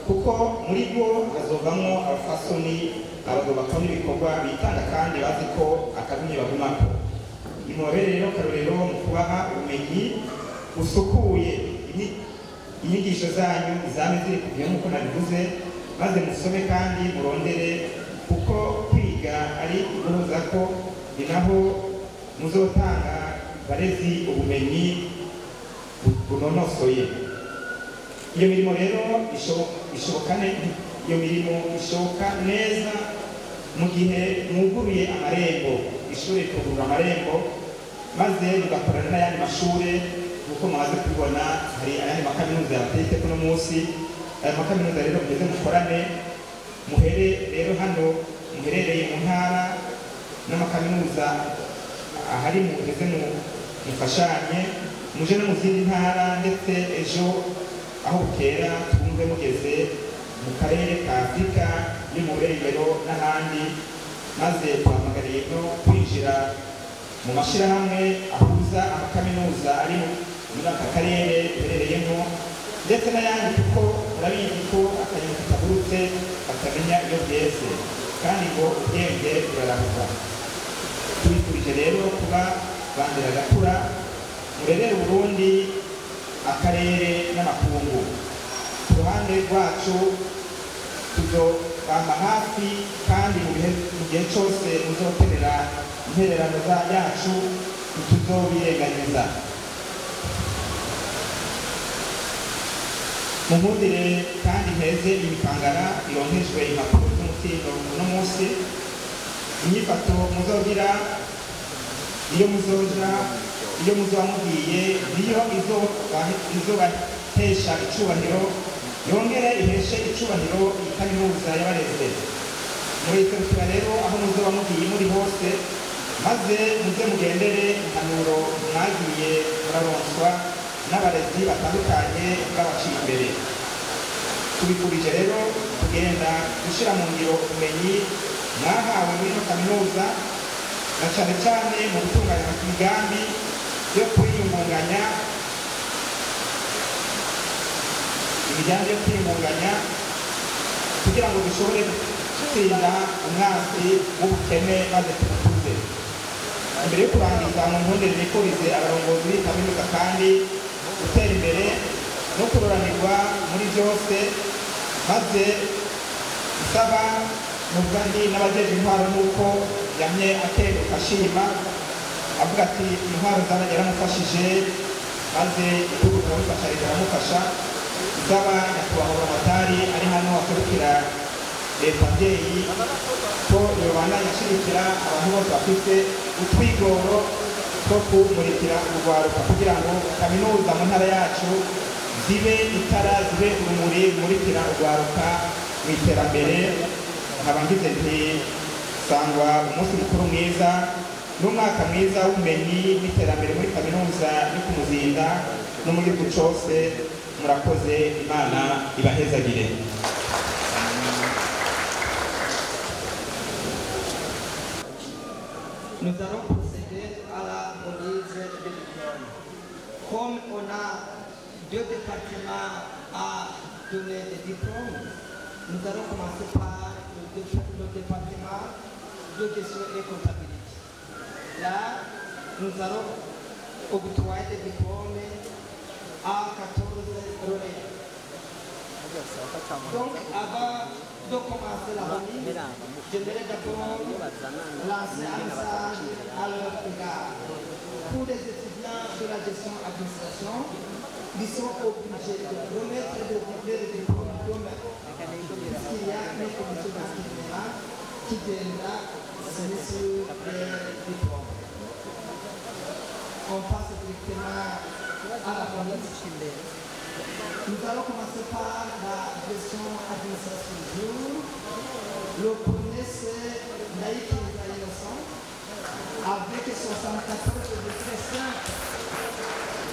kuko muri rwo hazovamo abafasoni, abagabo bakora ibikorwa bitanga kandi bazi ko akagumye bagumako. Nimubabere rero karorero mu kubaha ubumenyi busukuye. Inyigisho zanyu zame ziri ku gihe nk'uko nabivuze, maze musome kandi murondere, kuko kwiga ari guhuza ko ni naho muzotanga barezi ubumenyi bunonosoye. Iyo mirimo rero ishoboka neza mu gihe mwuguruye amarembo. Ishuri rikugurura amarembo maze mugakorana n'ayandi mashuri. Kuko mumaze kubibona hari ayandi makaminuza yabateye kuno munsi. Aya makaminuza rero mugeze mukorane, muhere rero hano muherereye mu ntara n'amakaminuza ahari mugeze mufashanye muje no mu zindi ntara ndetse ejo aho bukera twumve mugeze mu karere ka Afurika yo mu burengero n'ahandi, maze tuhamagariye no kwinjira mu mashyirahamwe ahuza amakaminuza ari muri aka karere duherereyemo ndetse n'ayandi, kuko murabizi ko akanyoni katagurutse batamenya iyo bweze kandi ngo ubwenge burarahuka. Tubifurije rero kuba bandera gakura murerere Burundi, akarere n'amakungu. Ku ruhande rwacu tuzobama hafi kandi mu gihe cyose muzokenera intererano yacu ntituzobirengagiza. Munkundire kandi mpeze imikangara ironkejwe impapuro z'umutsindo uno munsi. Inyifato muzogira iyo muzoja, iyo muzoba mugiye, niyo izobahesha icubahiro, yongere iheshe icubahiro iyi kaminuza y'abareze. Muriserukira rero aho muzoba mugiye muri hose, maze muze mugendere impanuro mwagiye muraronswa n'abarezi batandukanye bw'abaciye imbere. Tubifurije rero kugenda gushyira mu ngiro ubumenyi mwahawe muri ino kaminuza, na cyane cyane mu gutunganya imigambi yo kwiyungunganya, kugira ngo dushobore gutsinda umwanzi w'ubukene maze tumutuze. Mbere yo kurangiza, mu mpundere nifurize abarongozi b'iyi kaminuza kandi gutera imbere no kuroranirwa muri byose, maze nsaba muvandi n'abajeje intwaro nk'uko yamye akeruka ashima avuga ati intwaro yaramufashije maze igihugu kiramufasha kiramufasha. Nsaba nyakubahwa Buramatari ari hano aserukira leta mbyeyi ko yobandanya ashigikira abantu bose bafite utwigoro two kumurikira urwaruka kugira ngo kaminuza mu ntara yacu zibe itara, zibe urumuri rumurikira urwaruka mu iterambere. Nkaba ngize nti sangwa umunsi mukuru mwiza n'umwaka mwiza w'ubumenyi n'iterambere muri kaminuza yo ku Muzinda no mu gihugu cyose. Murakoze, Imana ibahezagire. Nous allons procéder à la remise des diplômes. Comme on a 2 départements à donner des diplômes, nous allons commencer par le département de gestion et comptabilité. Là, nous allons octroyer des diplômes à 14 relais. Donc, avant de commencer la remise, j'aimerais d'abord lancer un message à leur égard. Pour les étudiants de la gestion et administration, ils sont obligés de remettre le diplôme demain, puisqu'il y a une commission disciplinaire qui viendra signer sur les diplômes. On passe directement à la remise. Nous allons commencer par la gestion administrative. Le premier, c'est Naïk Innocent, avec 74,5,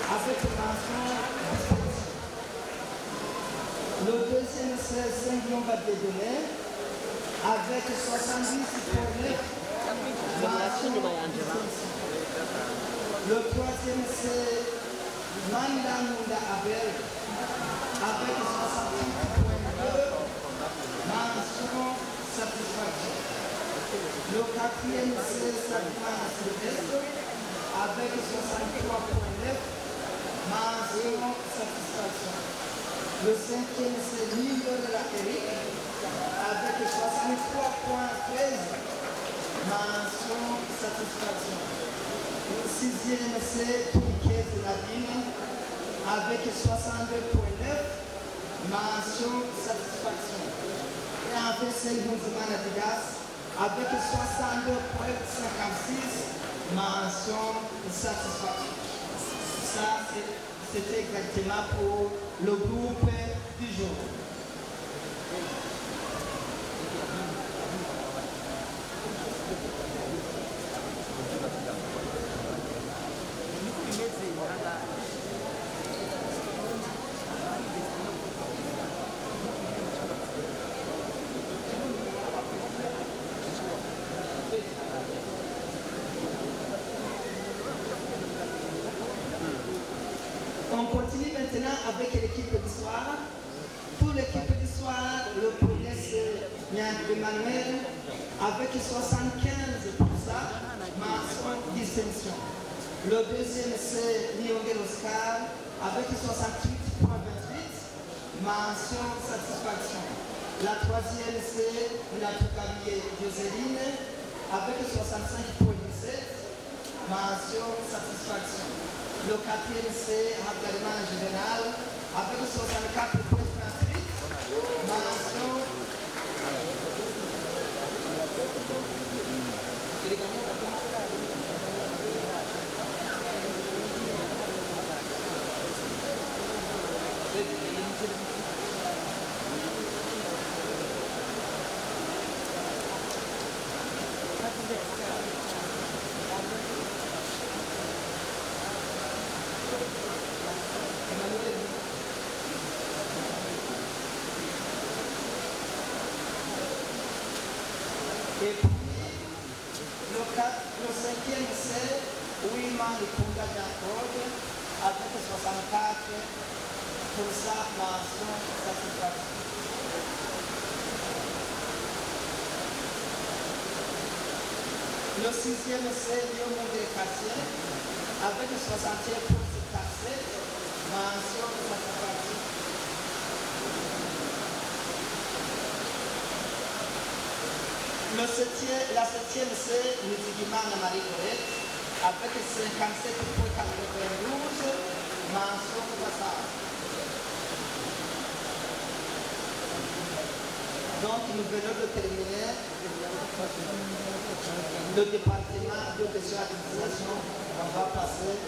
avec mention distinction. Le deuxième, c'est Saint-Guillaume Badédonné, avec 70,9, mention distinction. Le troisième, c'est Manda Munda Abel, avec 68,2, mention satisfaction. Le quatrième, c'est Sakman Sylvestre, avec 63,9, mention satisfaction. Le cinquième, c'est Nilo de la Eric, avec 63,13, mention satisfaction. Le sixième, c'est Touquet de la Dine, avec 62,9, mention satisfaction. Et enfin, c'est Mouzman Adidas, avec 62,56, mention satisfaction. Ça, c'était exactement pour le groupe du jour. maintenant avec l'équipe d'histoire. Pour l'équipe d'histoire, le premier c'est Niang Emmanuel avec 75%, mention distinction. Le deuxième c'est Nyongel Oscar avec 68,28, mention satisfaction. La troisième c'est Natoukabiye Joseline avec 65,17, mention satisfaction. Le quatrième c'est Abdelman Juvenal avec 64,38, mention. Et puis, le cinquième c'est Ouiman Lukunda Jacob avec 64 pour sa mention satisfaction. Le sixième c'est Léon de Cassien avec 61 pour mention satisfaction. La septième c'est Nizigimana Marie-Colette avec 57,92, mention passage. Donc nous venons de terminer le département de décentralisation. On va passer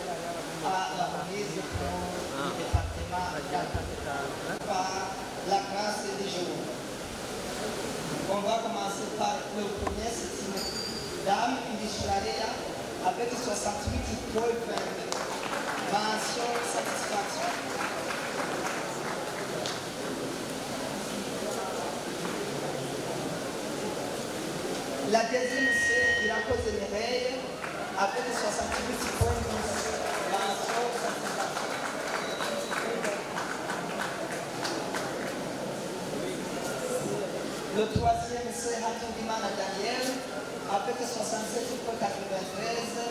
à la remise pour le département par la classe du jour. On va commencer par le premier, c'est une dame industrielle avec 68,20, mention satisfaction. La deuxième, c'est la cause de Mireille avec 68,12, mention satisfaction. Le troisième, c'est Hatungimana Daniel avec 67,93,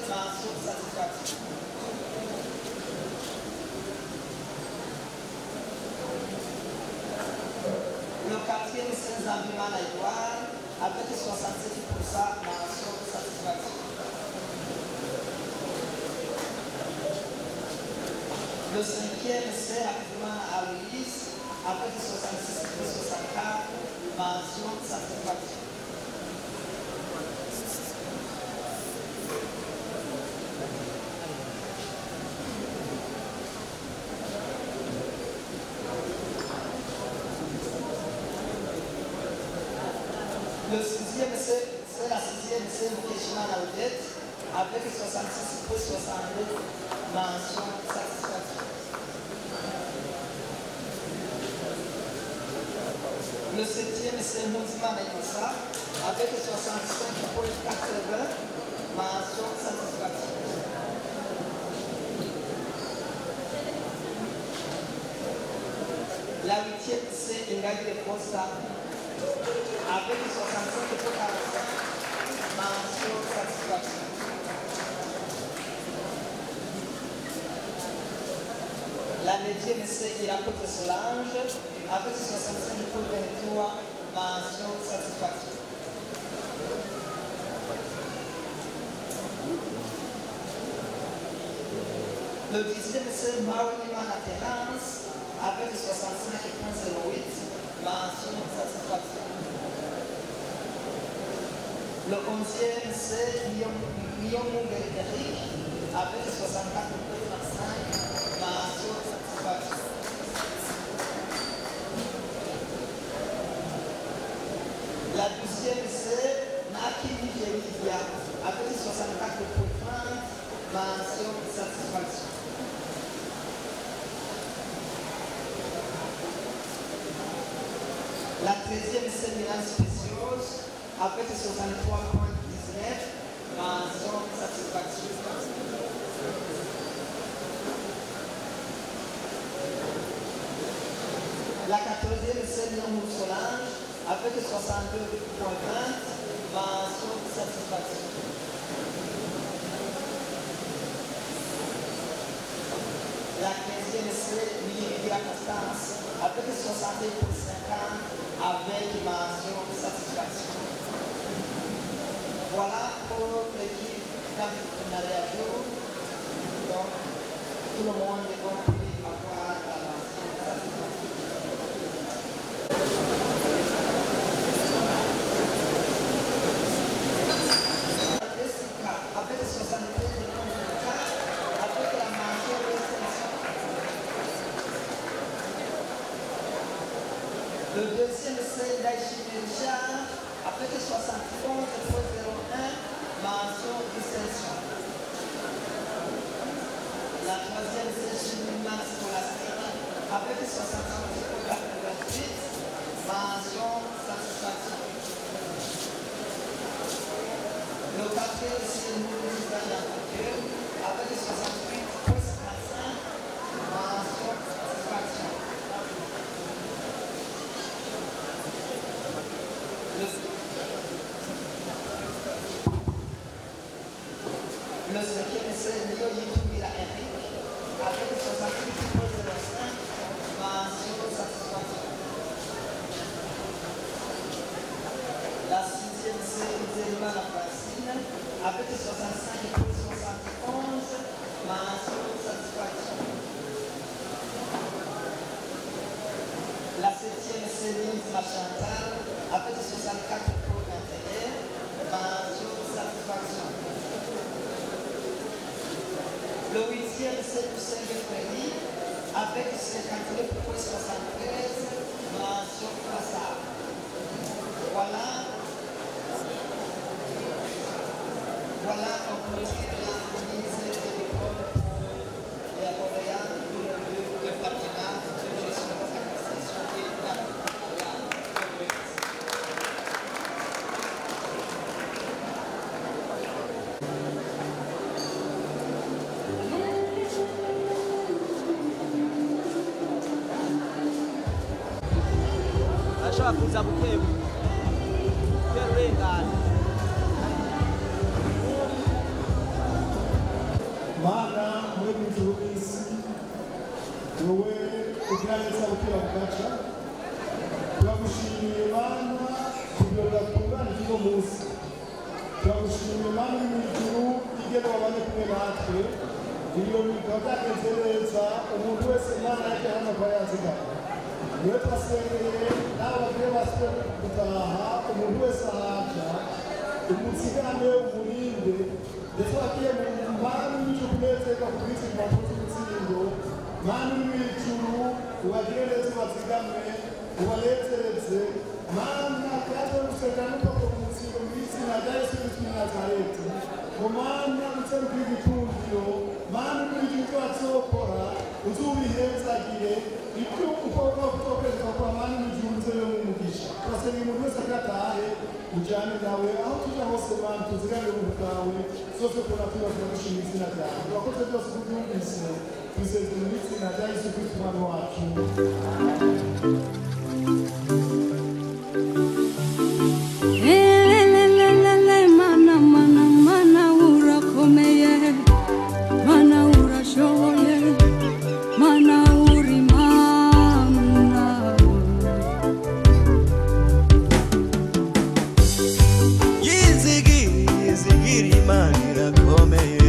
mention satisfaction. Le quatrième, c'est Zambimana Edouard avec 67%, mention satisfaction. Le cinquième, c'est Hatungimana Aloïs avec 66,64, mention satisfaction. Le sixième, c'est la sixième, c'est Mukeshimana Odette avec 66,62, mention satisfaction. Le septième, c'est Mouzima Maïkosa avec 65,80, mention satisfaction. La huitième, c'est Ingagi de Costa avec 65,45, mention satisfaction. La neuvième, c'est Irakote Solange avec 65,23, mention satisfaction. Le dixième, c'est Maoulimana Terrance avec 65,08, mention satisfaction. Le onzième, c'est Guillaume Eric avec 64,35, mention satisfaction. La douzième, c'est Naki Nigeria avec 64,30, mention satisfaction. La treizième, c'est Milan Spéciose avec 63,19, mention satisfaction. La 14e, c'est Lyon Solange, avec 62,20, mention satisfaction. La 15e, c'est Lydia Constance, avec 60,50, avec mention satisfaction. Voilà pour l'équipe d'entrepreneuriat jour. Donc, tout le monde est compris avoir la mention satisfaction. Jessica, avec 73,50, avec la mention distinction. Le deuxième, c'est Daïchi Richard, avec 71,01, mention distinction. La troisième, c'est Chimina Scolastique, avec 71,88, mention satisfaction. Le quatrième, c'est Maurice Vaillancourt, avec 68,55, mention satisfaction. Le cinquième, c'est Lio Yitumira Eric, avec 68,05, mention satisfaction. La sixième, c'est Zélima Lapracine, avec 65,71, mention satisfaction. La septième, c'est Lise Chantal, avec 64,21, mention satisfaction. Le huitième, c'est Lucien Gueffredi, avec 59,73, mention passable. Voilà on clôture la remise des diplômes pour les lauréats du département de gestion de l'administration et de ashobora kuza gukeba kubera urengana Mana muri ijuru n'isi wowe ugira neza gukira bugaca turagushimiye Mana kubyo gatunganije uno munsi turagushimiye Mana uri mu ijuru igena wabane kumwe natwe ibyo bikaba byagenze neza umuntu wese Mana yajya hano akaba yazigama niwe twasengeye n'abo bagiye basigaye gutaha umuntu wese ahaja umuzigame umurinde ndetse wagiye mu mpamvu y'icyo kunezerwa ku bw'iki mpamvu z'umutsindo Mana uri mu ijuru ubagire neza ubazigame ubanezereze Mana kandi gusengera n'ubwoko mu mutsindo mu izina rya Yesu Kristo w'i Nazareti ngo Mana userukire igikundiro Mana uri mu ijuru ibyo wazokora uzubihezagire ibyo ukora utokwezi ukora Mana uri mu ijuru uzeyo mu mugisha turasengera umuntu wese agatahe ujyane nawe aho tujya hose Mana tuzigamire ubuntu bwawe zose kubona tubavuga dushima izina ryawe turakoze byose kubyumvise twisezere mu izina rya Yesu Kristo umwami wacu. Mana urakomeye Mana urashoboye Mana uri Mana yizigira Imana irakomeye